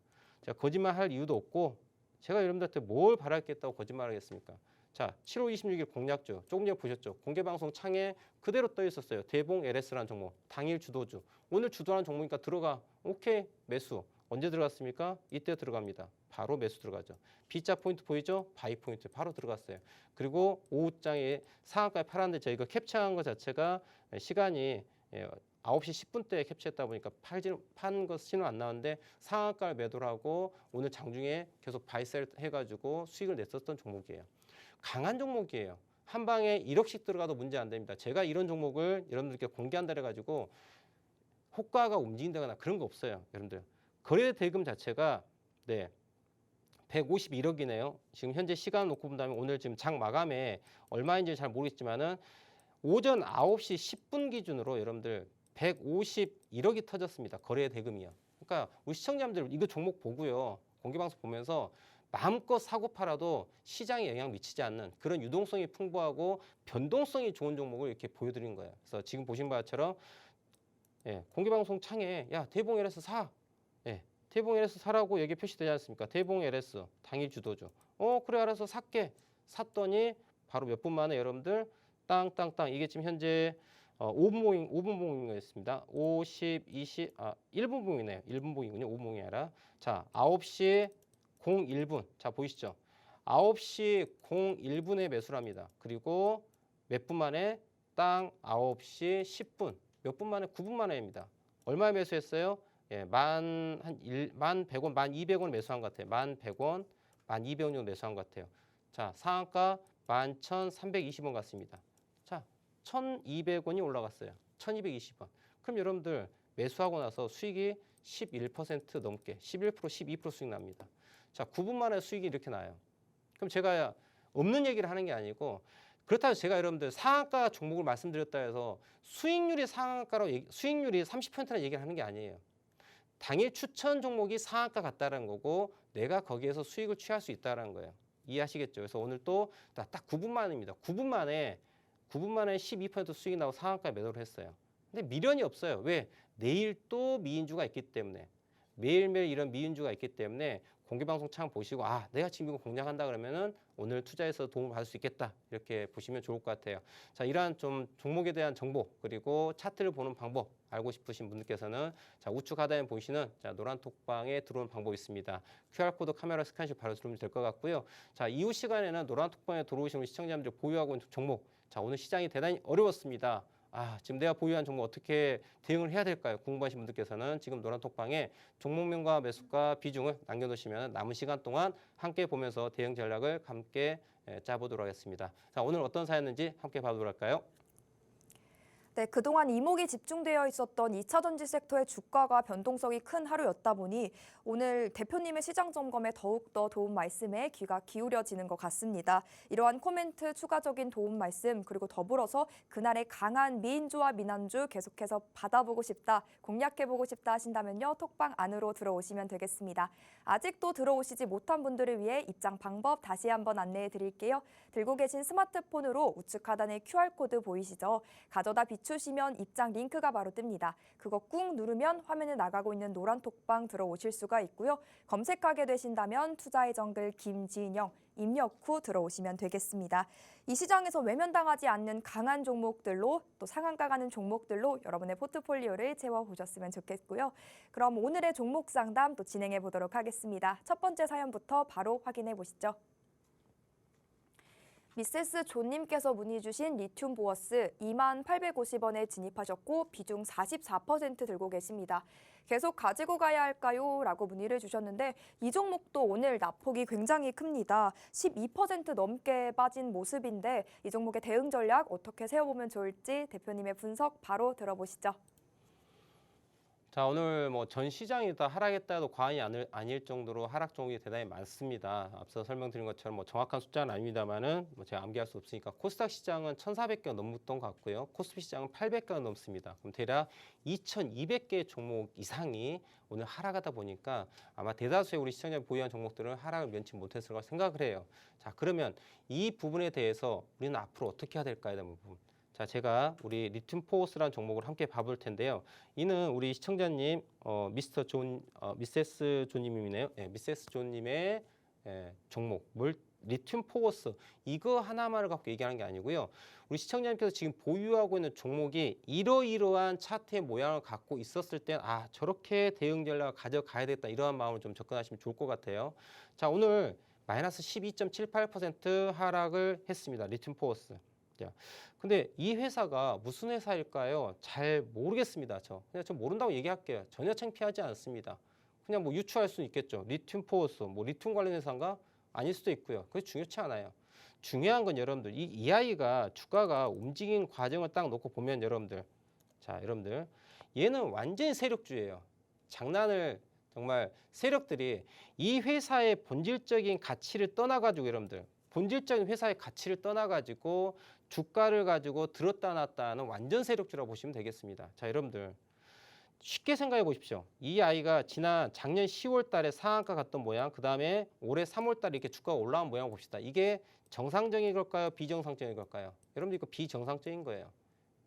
자, 거짓말 할 이유도 없고 제가 여러분들한테 뭘 바랄겠다고 거짓말 하겠습니까? 자, 7월 26일 공략주 조금 전에 보셨죠? 공개방송 창에 그대로 떠 있었어요. 대봉 LS라는 종목 당일 주도주 오늘 주도하는 종목이니까 들어가. 오케이 매수. 언제 들어갔습니까? 이때 들어갑니다. 바로 매수 들어가죠. B자 포인트 보이죠? 바이 포인트 바로 들어갔어요. 그리고 오후장에 상한가에 팔았는데 저희가 캡처한 것 자체가 시간이 9시 10분대에 캡처했다 보니까 판 거 신호 안 나왔는데 상한가를 매도를 하고 오늘 장중에 계속 바이셀 해가지고 수익을 냈었던 종목이에요. 강한 종목이에요. 한 방에 1억씩 들어가도 문제 안 됩니다. 제가 이런 종목을 여러분들께 공개한다 해가지고 호가가 움직인다거나 그런 거 없어요. 여러분들 거래 대금 자체가 네 151억이네요. 지금 현재 시간 놓고 본다면 오늘 지금 장 마감에 얼마인지 잘 모르겠지만은 오전 9시 10분 기준으로 여러분들 151억이 터졌습니다. 거래 대금이요. 그러니까 우리 시청자분들 이거 종목 보고요. 공개방송 보면서 마음껏 사고 팔아도 시장에 영향 미치지 않는 그런 유동성이 풍부하고 변동성이 좋은 종목을 이렇게 보여드린 거예요. 그래서 지금 보신 바처럼 예, 공개방송 창에 야 대봉 LS 사. 예, 대봉 LS 사라고 여기 표시되지 않습니까? 대봉 LS 당일 주도주. 그래 알아서 살게. 샀더니 바로 몇 분 만에 여러분들 땅땅땅 이게 지금 현재 5분 봉이었습니다. 50, 20, 1분 봉이네요. 1분 봉이군요. 5분 봉이 아니라. 자, 9시 01분. 자, 보이시죠? 9시 01분에 매수를 합니다. 그리고 몇 분 만에 땅 9시 10분. 몇 분 만에 9분 만에입니다. 얼마에 매수했어요? 예, 1,100원, 1,200원 매수한 것 같아요. 1,100원, 1,200원 정도 매수한 것 같아요. 자, 상한가 11,320원 같습니다. 자, 1,200원이 올라갔어요. 1,220원. 그럼 여러분들 매수하고 나서 수익이 11% 넘게 11%, 12% 수익 납니다. 자, 9분 만에 수익이 이렇게 나요. 그럼 제가 없는 얘기를 하는 게 아니고 그렇다고 제가 여러분들 상한가 종목을 말씀드렸다 해서 수익률이 상한가로 수익률이 30%라는 얘기를 하는 게 아니에요. 당일 추천 종목이 상한가 같다는 거고 내가 거기에서 수익을 취할 수 있다는 거예요. 이해하시겠죠? 그래서 오늘 또 딱 9분 만입니다. 9분 만에 12% 수익이 나고 상한가에 매도를 했어요. 근데 미련이 없어요. 왜? 내일 또 미인주가 있기 때문에 매일매일 이런 미인주가 있기 때문에 공개방송 창 보시고 내가 지금 이거 공략한다 그러면은 오늘 투자해서 도움을 받을 수 있겠다 이렇게 보시면 좋을 것 같아요. 자, 이러한 좀 종목에 대한 정보 그리고 차트를 보는 방법 알고 싶으신 분들께서는 자, 우측 하단에 보시는 자, 노란 톡방에 들어오는 방법이 있습니다. QR코드 카메라 스캔식 바로 들어오면 될 것 같고요. 자, 이후 시간에는 노란 톡방에 들어오신 우리 시청자분들 보유하고 있는 종목. 자, 오늘 시장이 대단히 어려웠습니다. 지금 내가 보유한 종목 어떻게 대응을 해야 될까요? 궁금하신 분들께서는 지금 노란 톡방에 종목명과 매수가 비중을 남겨놓으시면 남은 시간 동안 함께 보면서 대응 전략을 함께 짜보도록 하겠습니다. 자, 오늘 어떤 사였는지 함께 봐보도록 할까요? 네, 그동안 이목이 집중되어 있었던 2차 전지 섹터의 주가가 변동성이 큰 하루였다 보니 오늘 대표님의 시장 점검에 더욱더 도움 말씀에 귀가 기울여지는 것 같습니다. 이러한 코멘트, 추가적인 도움 말씀, 그리고 더불어서 그날의 강한 미인주와 미난주 계속해서 받아보고 싶다, 공략해보고 싶다 하신다면요, 톡방 안으로 들어오시면 되겠습니다. 아직도 들어오시지 못한 분들을 위해 입장 방법 다시 한번 안내해 드릴게요. 들고 계신 스마트폰으로 우측 하단에 QR코드 보이시죠? 가져다 비추시면 입장 링크가 바로 뜹니다. 그거 꾹 누르면 화면에 나가고 있는 노란 톡방 들어오실 수가 있고요. 검색하게 되신다면 투자의 정글 김진영 입력 후 들어오시면 되겠습니다. 이 시장에서 외면당하지 않는 강한 종목들로 또 상한가 가는 종목들로 여러분의 포트폴리오를 채워보셨으면 좋겠고요. 그럼 오늘의 종목 상담 또 진행해 보도록 하겠습니다. 첫 번째 사연부터 바로 확인해 보시죠. 미세스 존님께서 문의 주신 리튬 보어스 2850원에 진입하셨고 비중 44% 들고 계십니다. 계속 가지고 가야 할까요? 라고 문의를 주셨는데 이 종목도 오늘 낙폭이 굉장히 큽니다. 12% 넘게 빠진 모습인데 이 종목의 대응 전략 어떻게 세워보면 좋을지 대표님의 분석 바로 들어보시죠. 자, 오늘 뭐 전 시장이 다 하락했다 해도 과언이 아닐 정도로 하락 종목이 대단히 많습니다. 앞서 설명드린 것처럼 뭐 정확한 숫자는 아닙니다만은 뭐 제가 암기할 수 없으니까 코스닥 시장은 1,400개가 넘었던 것 같고요. 코스피 시장은 800개가 넘습니다. 그럼 대략 2,200개의 종목 이상이 오늘 하락하다 보니까 아마 대다수의 우리 시청자 보유한 종목들은 하락을 면치 못했을 거라 생각을 해요. 자, 그러면 이 부분에 대해서 우리는 앞으로 어떻게 해야 될까에 대한 부분. 자, 제가 우리 리튬 포스라는 종목을 함께 봐볼 텐데요. 이는 우리 시청자님 미세스 존님이네요. 미세스 존님의 종목 리튬 포스 이거 하나만을 갖고 얘기하는 게 아니고요. 우리 시청자님께서 지금 보유하고 있는 종목이 이러이러한 차트의 모양을 갖고 있었을 때 저렇게 대응 전략을 가져가야 되겠다 이러한 마음을 좀 접근하시면 좋을 것 같아요. 자, 오늘 마이너스 12.78% 하락을 했습니다. 리튬 포스. 근데 이 회사가 무슨 회사일까요? 잘 모르겠습니다. 그냥 저 모른다고 얘기할게요. 전혀 창피하지 않습니다. 그냥 뭐 유추할 수 있겠죠. 리튬 포스, 뭐 리튬 관련 회사인가? 아닐 수도 있고요. 그게 중요치 않아요. 중요한 건 여러분들 이 아이가 주가가 움직인 과정을 딱 놓고 보면 여러분들 얘는 완전히 세력주예요. 장난을 정말 세력들이 이 회사의 본질적인 가치를 떠나가지고 여러분들 본질적인 회사의 가치를 떠나가지고 주가를 가지고 들었다 놨다 하는 완전 세력주라고 보시면 되겠습니다. 자, 여러분들 쉽게 생각해 보십시오. 이 아이가 작년 10월 달에 상한가 갔던 모양, 그 다음에 올해 3월 달에 이렇게 주가가 올라온 모양을 봅시다. 이게 정상적인 걸까요? 비정상적인 걸까요? 여러분들 이거 비정상적인 거예요.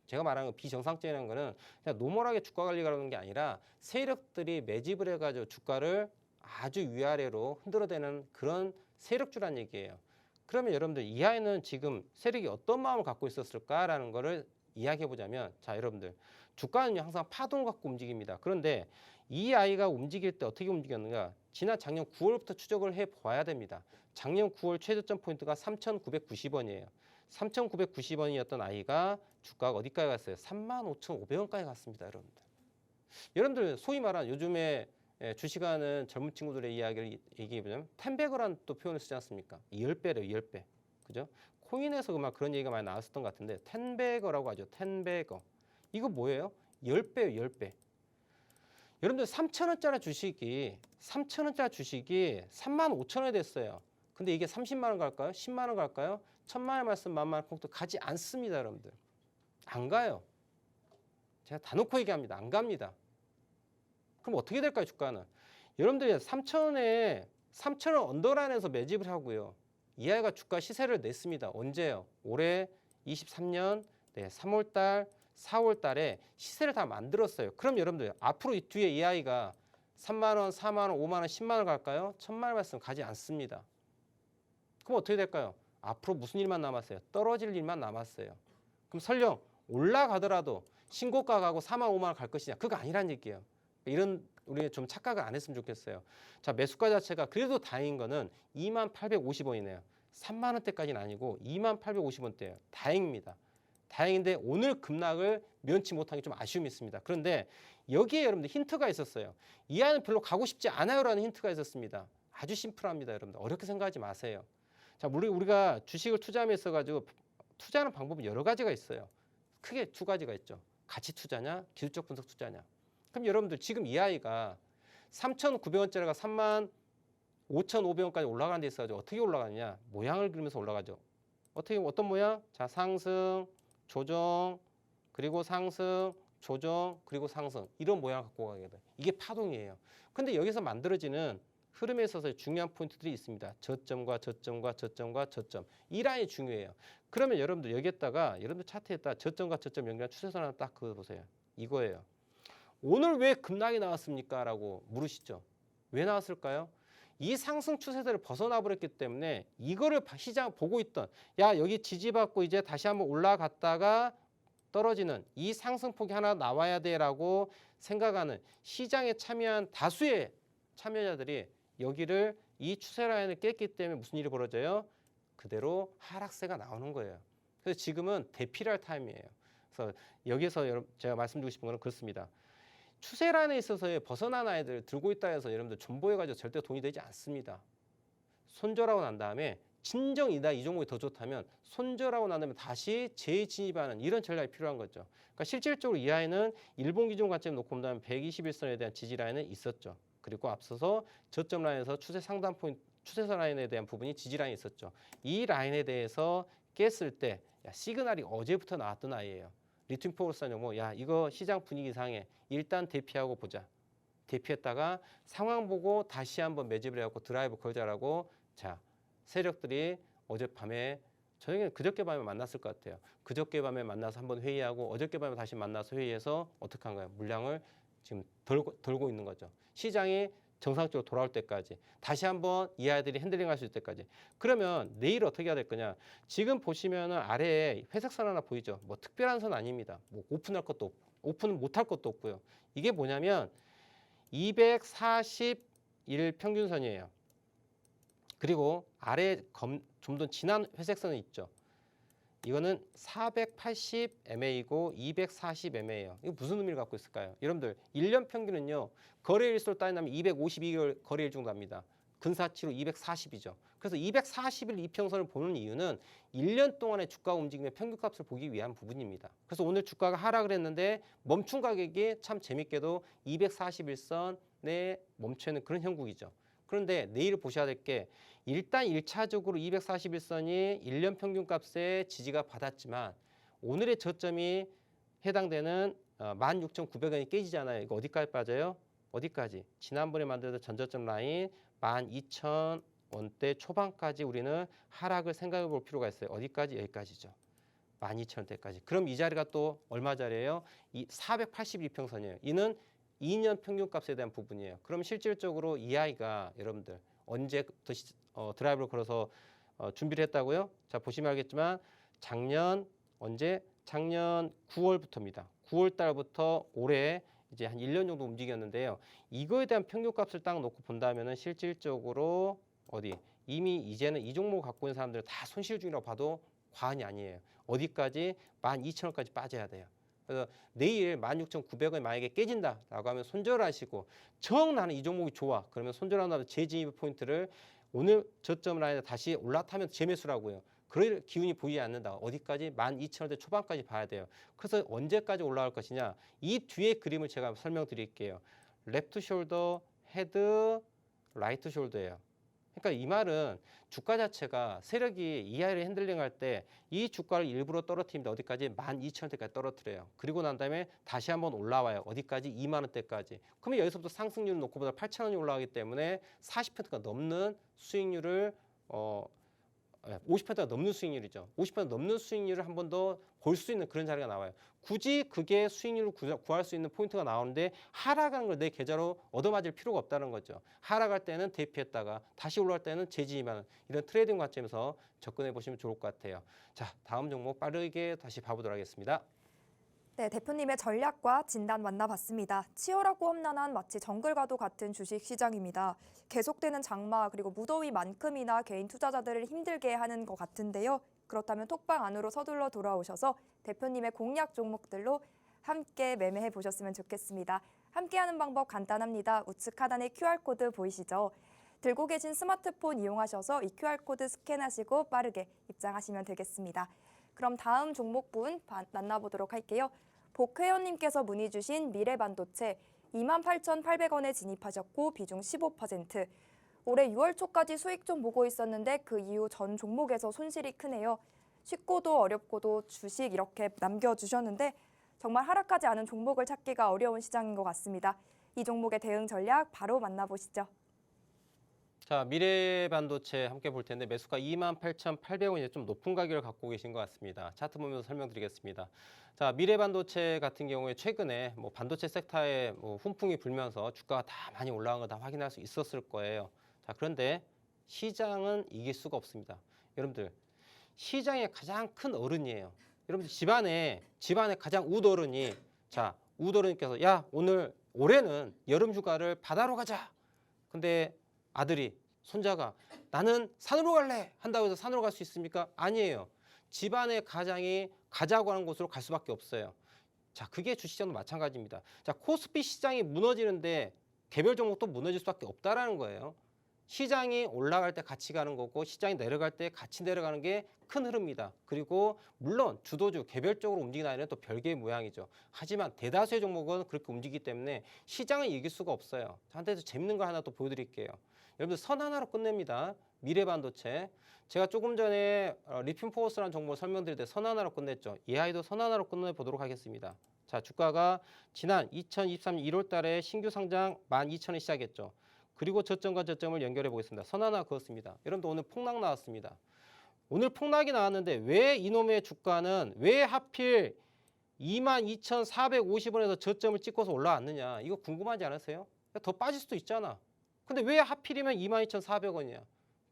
제가 말하는 비정상적이라는 거는 그냥 노멀하게 주가 관리가 하는 게 아니라 세력들이 매집을 해가지고 주가를 아주 위아래로 흔들어대는 그런 세력주란 얘기예요. 그러면 여러분들 이 아이는 지금 세력이 어떤 마음을 갖고 있었을까라는 거를 이야기해 보자면 자, 여러분들 주가는 항상 파동을 갖고 움직입니다. 그런데 이 아이가 움직일 때 어떻게 움직였는가? 지난 작년 9월부터 추적을 해 보아야 됩니다. 작년 9월 최저점 포인트가 3,990원이에요. 3,990원이었던 아이가 주가가 어디까지 갔어요? 35,500원까지 갔습니다, 여러분들. 여러분들 소위 말하는 요즘에 주식하는 젊은 친구들의 이야기를 얘기해보자면 10배거라는 또 표현을 쓰지 않습니까? 10배래요, 10배. 그죠? 코인에서 그런 얘기가 많이 나왔었던 것 같은데 10배거라고 하죠. 10배거. 이거 뭐예요? 10배예요, 10배. 여러분들 3,000원짜리 주식이 35,000원에 됐어요. 근데 이게 30만 원 갈까요? 10만 원 갈까요? 1,000만 원 말씀 만만 원 콩도 가지 않습니다, 여러분들. 안 가요. 제가 다 놓고 얘기합니다. 안 갑니다. 그럼 어떻게 될까요, 주가는? 여러분들이 3,000원 언더라인에서 매집을 하고요. 이 아이가 주가 시세를 냈습니다. 언제요? 올해 23년 3월 달, 4월 달에 시세를 다 만들었어요. 그럼 여러분들 앞으로 이 뒤에 이 아이가 3만 원, 4만 원, 5만 원, 10만 원 갈까요? 1,000만 원 말씀 가지 않습니다. 그럼 어떻게 될까요? 앞으로 무슨 일만 남았어요? 떨어질 일만 남았어요. 그럼 설령 올라가더라도 신고가 가고 4만 5만 원 갈 것이냐? 그거 아니란 얘기예요. 이런 우리 좀 착각을 안 했으면 좋겠어요. 자, 매수가 자체가 그래도 다행인 거는 2만 850원이네요. 3만 원대까지는 아니고 2만 850원대예요. 다행입니다. 다행인데 오늘 급락을 면치 못한 게 좀 아쉬움이 있습니다. 그런데 여기에 여러분들 힌트가 있었어요. 이 안은 별로 가고 싶지 않아요라는 힌트가 있었습니다. 아주 심플합니다, 여러분들. 어렵게 생각하지 마세요. 자, 우리가 주식을 투자함에 있어가지고 투자하는 방법은 여러 가지가 있어요. 크게 두 가지가 있죠. 가치 투자냐, 기술적 분석 투자냐. 그럼 여러분들 지금 이 아이가 3,900원짜리가 35,500원까지 올라가는 데 있어가지고 어떻게 올라가느냐? 모양을 그리면서 올라가죠. 어떤 모양? 자, 상승, 조정, 그리고 상승, 조정, 그리고 상승. 이런 모양을 갖고 가게 돼요. 이게 파동이에요. 근데 여기서 만들어지는 흐름에 있어서 중요한 포인트들이 있습니다. 저점과 저점과 저점과 저점. 이 라인이 중요해요. 그러면 여러분들 여기에다가 여러분들 차트에다 저점과 저점 연결한 추세선 하나 딱 그거 보세요. 이거예요. 오늘 왜 급락이 나왔습니까? 라고 물으시죠. 왜 나왔을까요? 이 상승 추세대를 벗어나 버렸기 때문에 이거를 시장 보고 있던 야 여기 지지받고 이제 다시 한번 올라갔다가 떨어지는 이 상승폭이 하나 나와야 돼라고 생각하는 시장에 참여한 다수의 참여자들이 여기를 이 추세 라인을 깼기 때문에 무슨 일이 벌어져요? 그대로 하락세가 나오는 거예요. 그래서 지금은 대피할 타임이에요. 그래서 여기서 제가 말씀드리고 싶은 거는 그렇습니다. 추세 라인에 있어서의 벗어난 아이들 들고 있다 해서 여러분들 존버해가지고 절대 돈이 되지 않습니다. 손절하고 난 다음에 진정이다 이 종목이 더 좋다면 손절하고 난 다음에 다시 재진입하는 이런 전략이 필요한 거죠. 그러니까 실질적으로 이 아이는 일본 기준 관점 놓고 본다면 121선에 대한 지지 라인은 있었죠. 그리고 앞서서 저점 라인에서 추세 상단 포인트, 추세선 라인에 대한 부분이 지지 라인이 있었죠. 이 라인에 대해서 깼을 때 시그널이 어제부터 나왔던 아이예요. 리튬 포르산 종목, 야 이거 시장 분위기 상해. 일단 대피하고 보자. 대피했다가 상황 보고 다시 한번 매집을 해갖고 드라이브 걸자라고 자 세력들이 어젯밤에 저녁에 그저께 밤에 만났을 것 같아요. 그저께 밤에 만나서 한번 회의하고 어저께 밤에 다시 만나서 회의해서 어떻게 한 거예요? 물량을 지금 돌고 있는 거죠. 시장이 정상적으로 돌아올 때까지 다시 한번 이 아이들이 핸들링할 수 있을 때까지. 그러면 내일 어떻게 해야 될 거냐? 지금 보시면은 아래에 회색 선 하나 보이죠? 뭐 특별한 선 아닙니다. 뭐 오픈할 것도 없고 오픈은 못할 것도 없고요. 이게 뭐냐면 241 평균선이에요. 그리고 아래 좀 더 진한 회색 선이 있죠. 이거는 480 MA고 240 MA예요. 이거 무슨 의미를 갖고 있을까요? 여러분들 1년 평균은요. 거래일수로 따진다면 252개월 거래일 정도 합니다. 근사치로 240이죠. 그래서 240일 이평선을 보는 이유는 1년 동안의 주가 움직임의 평균값을 보기 위한 부분입니다. 그래서 오늘 주가가 하락을 했는데 멈춘 가격이 참 재밌게도 241선에 멈춰 있는 그런 형국이죠. 그런데 내일 보셔야 될 게 일단 1차적으로 241선이 1년 평균값의 지지가 받았지만 오늘의 저점이 해당되는 16,900원이 깨지잖아요. 이거 어디까지 빠져요? 어디까지? 지난번에 만들던 전저점 라인 12,000원대 초반까지 우리는 하락을 생각해 볼 필요가 있어요. 어디까지? 여기까지죠. 12,000원대까지. 그럼 이 자리가 또 얼마 자리예요? 이 482평선이에요. 이는 2년 평균값에 대한 부분이에요. 그럼 실질적으로 이 아이가 여러분들 언제부터 드라이브를 걸어서 준비를 했다고요? 자 보시면 알겠지만 작년 9월부터입니다. 9월 달부터 올해 이제 한 1년 정도 움직였는데요. 이거에 대한 평균값을 딱 놓고 본다면은 실질적으로 이미 이제는 이 종목을 갖고 있는 사람들은 다 손실 중이라고 봐도 과언이 아니에요. 어디까지? 12,000원까지 빠져야 돼요. 그래서 내일 16,900원이 만약에 깨진다라고 하면 손절을 하시고 정 나는 이 종목이 좋아. 그러면 손절한 다음에 재진입 포인트를 오늘 저점 라인에 다시 올라타면 재매수라고요. 그럴 기운이 보이지 않는다. 어디까지? 12,000원대 초반까지 봐야 돼요. 그래서 언제까지 올라갈 것이냐? 이 뒤에 그림을 제가 설명드릴게요. 레프트 숄더, 헤드, 라이트 숄더예요. 그러니까 이 말은 주가 자체가 세력이 이 아이를 핸들링할 때 이 주가를 일부러 떨어뜨립니다. 어디까지? 12,000원대까지 떨어뜨려요. 그리고 난 다음에 다시 한번 올라와요. 어디까지? 2만 원대까지. 그러면 여기서부터 상승률을 놓고 보다 8,000원이 올라가기 때문에 40%가 넘는 수익률을 50%가 넘는 수익률이죠. 50% 넘는 수익률을 한 번 더 볼 수 있는 그런 자리가 나와요. 굳이 그게 수익률을 구할 수 있는 포인트가 나오는데 하락하는 걸 내 계좌로 얻어맞을 필요가 없다는 거죠. 하락할 때는 대피했다가 다시 올라갈 때는 재진입하는 이런 트레이딩 관점에서 접근해 보시면 좋을 것 같아요. 자, 다음 종목 빠르게 다시 봐보도록 하겠습니다. 네, 대표님의 전략과 진단 만나봤습니다. 치열하고 험난한 마치 정글과도 같은 주식시장입니다. 계속되는 장마 그리고 무더위만큼이나 개인 투자자들을 힘들게 하는 것 같은데요. 그렇다면 톡방 안으로 서둘러 돌아오셔서 대표님의 공략 종목들로 함께 매매해 보셨으면 좋겠습니다. 함께하는 방법 간단합니다. 우측 하단에 QR코드 보이시죠? 들고 계신 스마트폰 이용하셔서 이 QR코드 스캔하시고 빠르게 입장하시면 되겠습니다. 그럼 다음 종목분 만나보도록 할게요. 복회원님께서 문의 주신 미래반도체 28,800원에 진입하셨고 비중 15%. 올해 6월 초까지 수익 좀 보고 있었는데 그 이후 전 종목에서 손실이 크네요. 쉽고도 어렵고도 주식 이렇게 남겨주셨는데 정말 하락하지 않은 종목을 찾기가 어려운 시장인 것 같습니다. 이 종목의 대응 전략 바로 만나보시죠. 자, 미래반도체 함께 볼 텐데 매수가 28,800원이 좀 높은 가격을 갖고 계신 것 같습니다. 차트 보면서 설명드리겠습니다. 자, 미래반도체 같은 경우에 최근에 반도체 섹터에 훈풍이 불면서 주가가 다 많이 올라간 거 다 확인할 수 있었을 거예요. 자, 그런데 시장은 이길 수가 없습니다. 여러분들, 시장의 가장 큰 어른이에요. 여러분들 집안에 가장 우드어른이, 자, 우드어른께서 야, 올해는 여름 휴가를 바다로 가자. 근데 아들이, 손자가 나는 산으로 갈래 한다고 해서 산으로 갈 수 있습니까? 아니에요. 집안의 가장이 가자고 하는 곳으로 갈 수밖에 없어요. 자, 그게 주식시장도 마찬가지입니다. 자, 코스피 시장이 무너지는데 개별 종목도 무너질 수밖에 없다라는 거예요. 시장이 올라갈 때 같이 가는 거고 시장이 내려갈 때 같이 내려가는 게 큰 흐름입니다. 그리고 물론 주도주 개별적으로 움직이는 아이는 또 별개의 모양이죠. 하지만 대다수의 종목은 그렇게 움직이기 때문에 시장을 이길 수가 없어요. 한테서 재밌는 거 하나 또 보여드릴게요. 여러분들 선 하나로 끝냅니다. 미래반도체. 제가 조금 전에 리핀포스라는 종목을 설명드릴 때 선 하나로 끝냈죠. 이 아이도 선 하나로 끝내보도록 하겠습니다. 자, 주가가 지난 2023년 1월 달에 신규 상장 12,000원 시작했죠. 그리고 저점과 저점을 연결해 보겠습니다. 선 하나 그었습니다. 여러분들 오늘 폭락 나왔습니다. 오늘 폭락이 나왔는데 왜 이놈의 주가는 왜 하필 22,450원에서 저점을 찍고서 올라왔느냐. 이거 궁금하지 않으세요? 더 빠질 수도 있잖아. 근데 왜 하필이면 22,400원이야?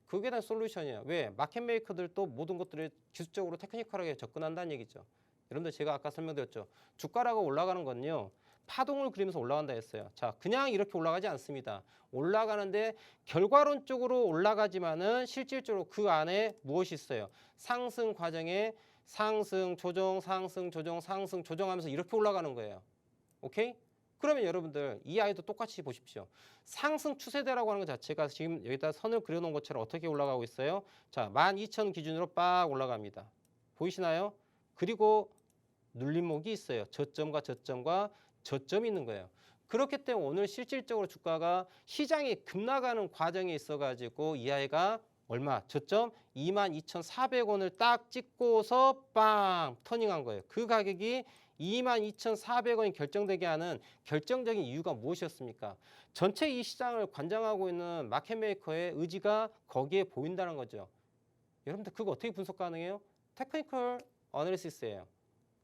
그게 다 솔루션이야. 왜? 마켓메이커들도 모든 것들을 기술적으로 테크니컬하게 접근한다는 얘기죠. 여러분들 제가 아까 설명드렸죠. 주가라고 올라가는 건요. 파동을 그리면서 올라간다 했어요. 자, 그냥 이렇게 올라가지 않습니다. 올라가는데 결과론적으로 올라가지만은 실질적으로 그 안에 무엇이 있어요? 상승 과정에 상승, 조정, 상승, 조정, 상승, 조정하면서 이렇게 올라가는 거예요. 오케이? 그러면 여러분들 이 아이도 똑같이 보십시오. 상승 추세대라고 하는 것 자체가 지금 여기다 선을 그려놓은 것처럼 어떻게 올라가고 있어요? 자, 12,000 기준으로 빡 올라갑니다. 보이시나요? 그리고 눌림목이 있어요. 저점과 저점과 저점이 있는 거예요. 그렇기 때문에 오늘 실질적으로 주가가 시장이 급락하는 과정에 있어가지고 이 아이가 얼마? 저점 22,400원을 딱 찍고서 빵 터닝한 거예요. 그 가격이 22,400원이 결정되게 하는 결정적인 이유가 무엇이었습니까? 전체 이 시장을 관장하고 있는 마켓메이커의 의지가 거기에 보인다는 거죠. 여러분들 그거 어떻게 분석 가능해요? 테크니컬 어널리시스예요.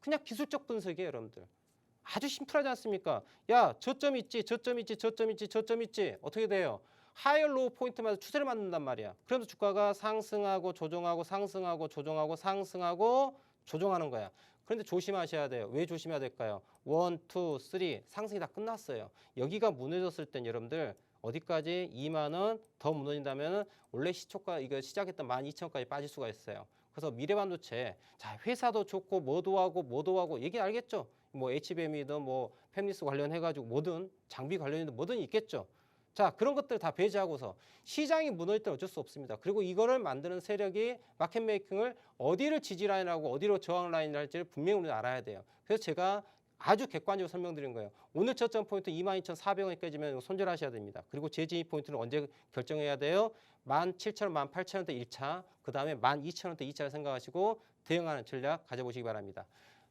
그냥 기술적 분석이에요, 여러분들. 아주 심플하지 않습니까? 야, 저점 있지, 저점 있지, 저점 있지, 저점 있지. 어떻게 돼요? 하이어 로우 포인트마다 추세를 만든단 말이야. 그러면서 주가가 상승하고 조정하고 상승하고 조정하고 상승하고 조정하는 거야. 그런데 조심하셔야 돼요. 왜 조심해야 될까요? 1, 2, 3 상승이 다 끝났어요. 여기가 무너졌을 땐 여러분들 어디까지 2만 원 더 무너진다면 원래 시초가 이거 시작했던 12,000원까지 빠질 수가 있어요. 그래서 미래반도체 자 회사도 좋고 뭐도 하고 얘기 알겠죠? 뭐 HBM이든 뭐 팹리스 관련해가지고 뭐든 장비 관련이든 뭐든 있겠죠. 자 그런 것들 다 배제하고서 시장이 무너질 때 어쩔 수 없습니다. 그리고 이거를 만드는 세력이 마켓 메이킹을 어디를 지지라인하고 어디로 저항 라인을 할지를 분명히 우리는 알아야 돼요. 그래서 제가 아주 객관적으로 설명드린 거예요. 오늘 저점 포인트 22,400원이 깨지면 손절하셔야 됩니다. 그리고 재진입 포인트는 언제 결정해야 돼요? 17,000원, 18,000원대 1차, 그 다음에 12,000원대 2차를 생각하시고 대응하는 전략 가져보시기 바랍니다.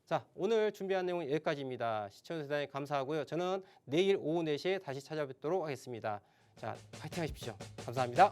자, 오늘 준비한 내용은 여기까지입니다. 시청해주셔서 대단히 감사하고요. 저는 내일 오후 4시에 다시 찾아뵙도록 하겠습니다. 자, 파이팅 하십시오. 감사합니다.